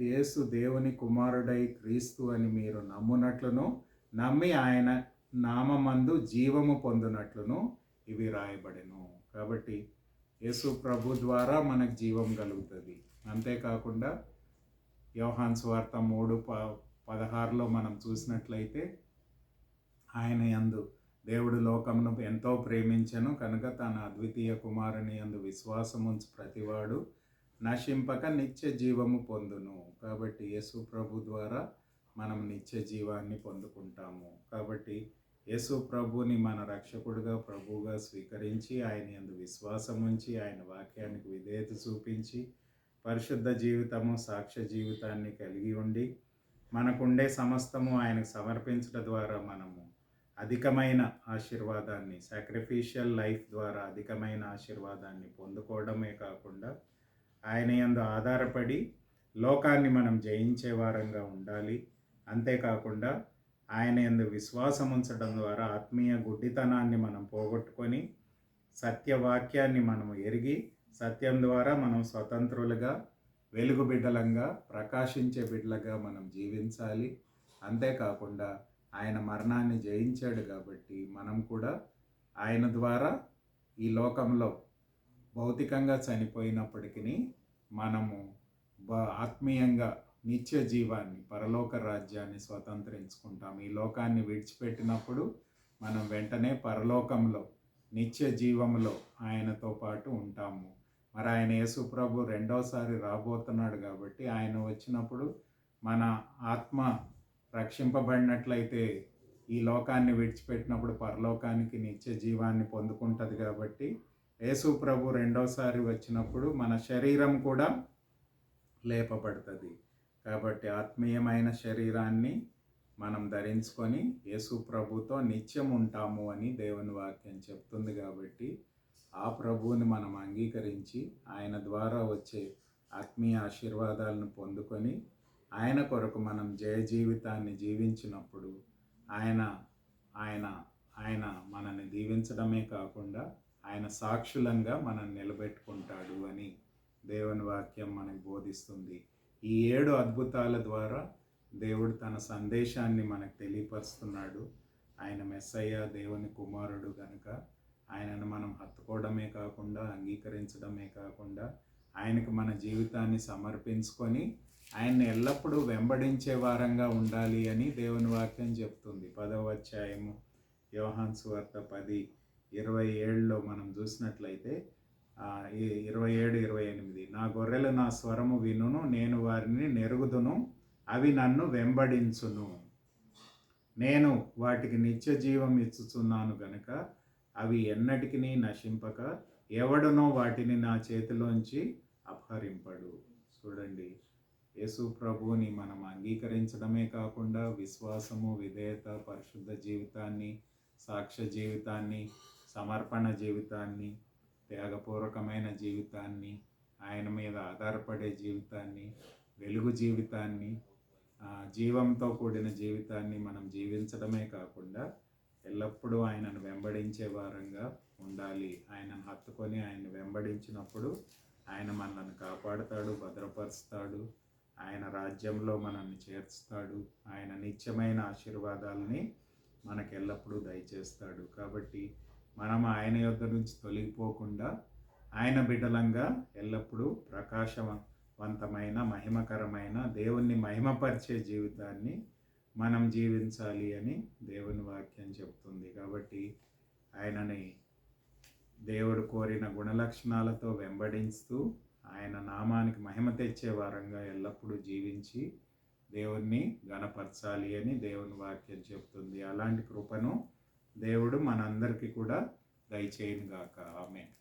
యేసు దేవుని కుమారుడై క్రీస్తు అని మీరు నమ్మునట్లును, నమ్మి ఆయన నామమందు జీవము పొందునట్లును ఇవి రాయబడెను. కాబట్టి యేసు ప్రభు ద్వారా మనకు జీవం కలుగుతుంది. అంతేకాకుండా యోహాను సువార్త 3:16లో మనం చూసినట్లయితే, ఆయన యందు దేవుడు లోకమును ఎంతో ప్రేమించెను కనుక తన అద్వితీయ కుమారుని యందు విశ్వాసముంచు ప్రతివాడు నశింపక నిత్య జీవము పొందును. కాబట్టి యేసు ప్రభు ద్వారా మనం నిత్య జీవాన్ని పొందుకుంటాము. కాబట్టి యేసు ప్రభుని మన రక్షకుడుగా, ప్రభువుగా స్వీకరించి ఆయన యందు విశ్వాసం ఉంచి, ఆయన వాక్యానికి విధేయత చూపించి, పరిశుద్ధ జీవితము, సాక్ష్య జీవితాన్ని కలిగి ఉండి, మనకుండే సమస్తము ఆయనకు సమర్పించడం ద్వారా మనము అధికమైన ఆశీర్వాదాన్ని, సాక్రిఫిషియల్ లైఫ్ ద్వారా అధికమైన ఆశీర్వాదాన్ని పొందుకోవడమే కాకుండా ఆయన యందు ఆధారపడి లోకాన్ని మనం జయించే వారంగా ఉండాలి. అంతేకాకుండా ఆయన యందు విశ్వాసం ఉంచడం ద్వారా ఆత్మీయ గుడ్డితనాన్ని మనం పోగొట్టుకొని సత్యవాక్యాన్ని మనం ఎరిగి, సత్యం ద్వారా మనం స్వతంత్రులుగా, వెలుగు బిడ్డలంగా, ప్రకాశించే బిడ్డలుగా మనం జీవించాలి. అంతేకాకుండా ఆయన మరణాన్ని జయించాడు కాబట్టి మనం కూడా ఆయన ద్వారా ఈ లోకంలో భౌతికంగా చనిపోయినప్పటికీ మనము ఆత్మీయంగా నిత్య జీవాన్ని, పరలోక రాజ్యాన్ని స్వతంత్రించుకుంటాం. ఈ లోకాన్ని విడిచిపెట్టినప్పుడు మనం వెంటనే పరలోకంలో నిత్య జీవంలో ఆయనతో పాటు ఉంటాము. మరి ఆయన యేసు ప్రభు రెండోసారి రాబోతున్నాడు కాబట్టి ఆయన వచ్చినప్పుడు మన ఆత్మ రక్షింపబడినట్లయితే ఈ లోకాన్ని విడిచిపెట్టినప్పుడు పరలోకానికి నిత్య జీవాన్ని పొందుకుంటుంది. కాబట్టి యేసు ప్రభు రెండోసారి వచ్చినప్పుడు మన శరీరం కూడా లేపబడుతుంది. కాబట్టి ఆత్మీయమైన శరీరాన్ని మనం ధరించుకొని యేసు ప్రభుతో నిత్యం ఉంటాము అని దేవుని వాక్యం చెప్తుంది. కాబట్టి ఆ ప్రభువుని మనం అంగీకరించి ఆయన ద్వారా వచ్చే ఆత్మీయ ఆశీర్వాదాలను పొందుకొని ఆయన కొరకు మనం జయ జీవితాన్ని జీవించినప్పుడు ఆయన ఆయన ఆయన మనల్ని దీవించడమే కాకుండా ఆయన సాక్షులంగా మనం నిలబెట్టుకుంటాడు అని దేవుని వాక్యం మనకు బోధిస్తుంది. ఈ 7 అద్భుతాల ద్వారా దేవుడు తన సందేశాన్ని మనకు తెలియపరుస్తున్నాడు. ఆయన మెస్సయ్య, దేవుని కుమారుడు కనుక ఆయనను మనం హత్తుకోవడమే కాకుండా, అంగీకరించడమే కాకుండా, ఆయనకు మన జీవితాన్ని సమర్పించుకొని ఆయన్ని ఎల్లప్పుడూ వెంబడించే వారంగా ఉండాలి అని దేవుని వాక్యం చెప్తుంది. 10వ అధ్యాయము యోహాను సువార్త 10:27లో మనం చూసినట్లయితే 27-28, నా గొర్రెలు నా స్వరము వినును, నేను వారిని నెరుగుదును, అవి నన్ను వెంబడించును, నేను వాటికి నిత్య జీవం ఇచ్చుచున్నాను గనుక అవి ఎన్నటికి నశింపక ఎవడునో వాటిని నా చేతిలోంచి అపహరింపడు. చూడండి, యేసు ప్రభువుని మనం అంగీకరించడమే కాకుండా విశ్వాసము, విధేయత, పరిశుద్ధ జీవితాన్ని, సాక్ష్య జీవితాన్ని, సమర్పణ జీవితాన్ని, త్యాగపూర్వకమైన జీవితాన్ని, ఆయన మీద ఆధారపడే జీవితాన్ని, వెలుగు జీవితాన్ని, జీవంతో కూడిన జీవితాన్ని మనం జీవించడమే కాకుండా ఎల్లప్పుడూ ఆయనను వెంబడించే వారంగా ఉండాలి. ఆయనను హత్తుకొని ఆయన్ని వెంబడించినప్పుడు ఆయన మనల్ని కాపాడుతాడు, భద్రపరుస్తాడు, ఆయన రాజ్యంలో మనల్ని చేర్చుతాడు, ఆయన నిత్యమైన ఆశీర్వాదాలని మనకు ఎల్లప్పుడూ దయచేస్తాడు. కాబట్టి మనం ఆయన యొద్ద నుంచి తొలగిపోకుండా ఆయన బిడ్డలంగా ఎల్లప్పుడూ ప్రకాశవంతమైన, మహిమకరమైన, దేవుణ్ణి మహిమపరిచే జీవితాన్ని మనం జీవించాలి అని దేవుని వాక్యం చెప్తుంది. కాబట్టి ఆయనని దేవుడు కోరిన గుణలక్షణాలతో వెంబడిస్తూ ఆయన నామానికి మహిమ తెచ్చే వారంగా ఎల్లప్పుడూ జీవించి దేవుణ్ణి ఘనపరచాలి అని దేవుని వాక్యం చెప్తుంది. అలాంటి కృపను దేవుడు మనందరికీ కూడా దయచేయును గాక. ఆమేన్.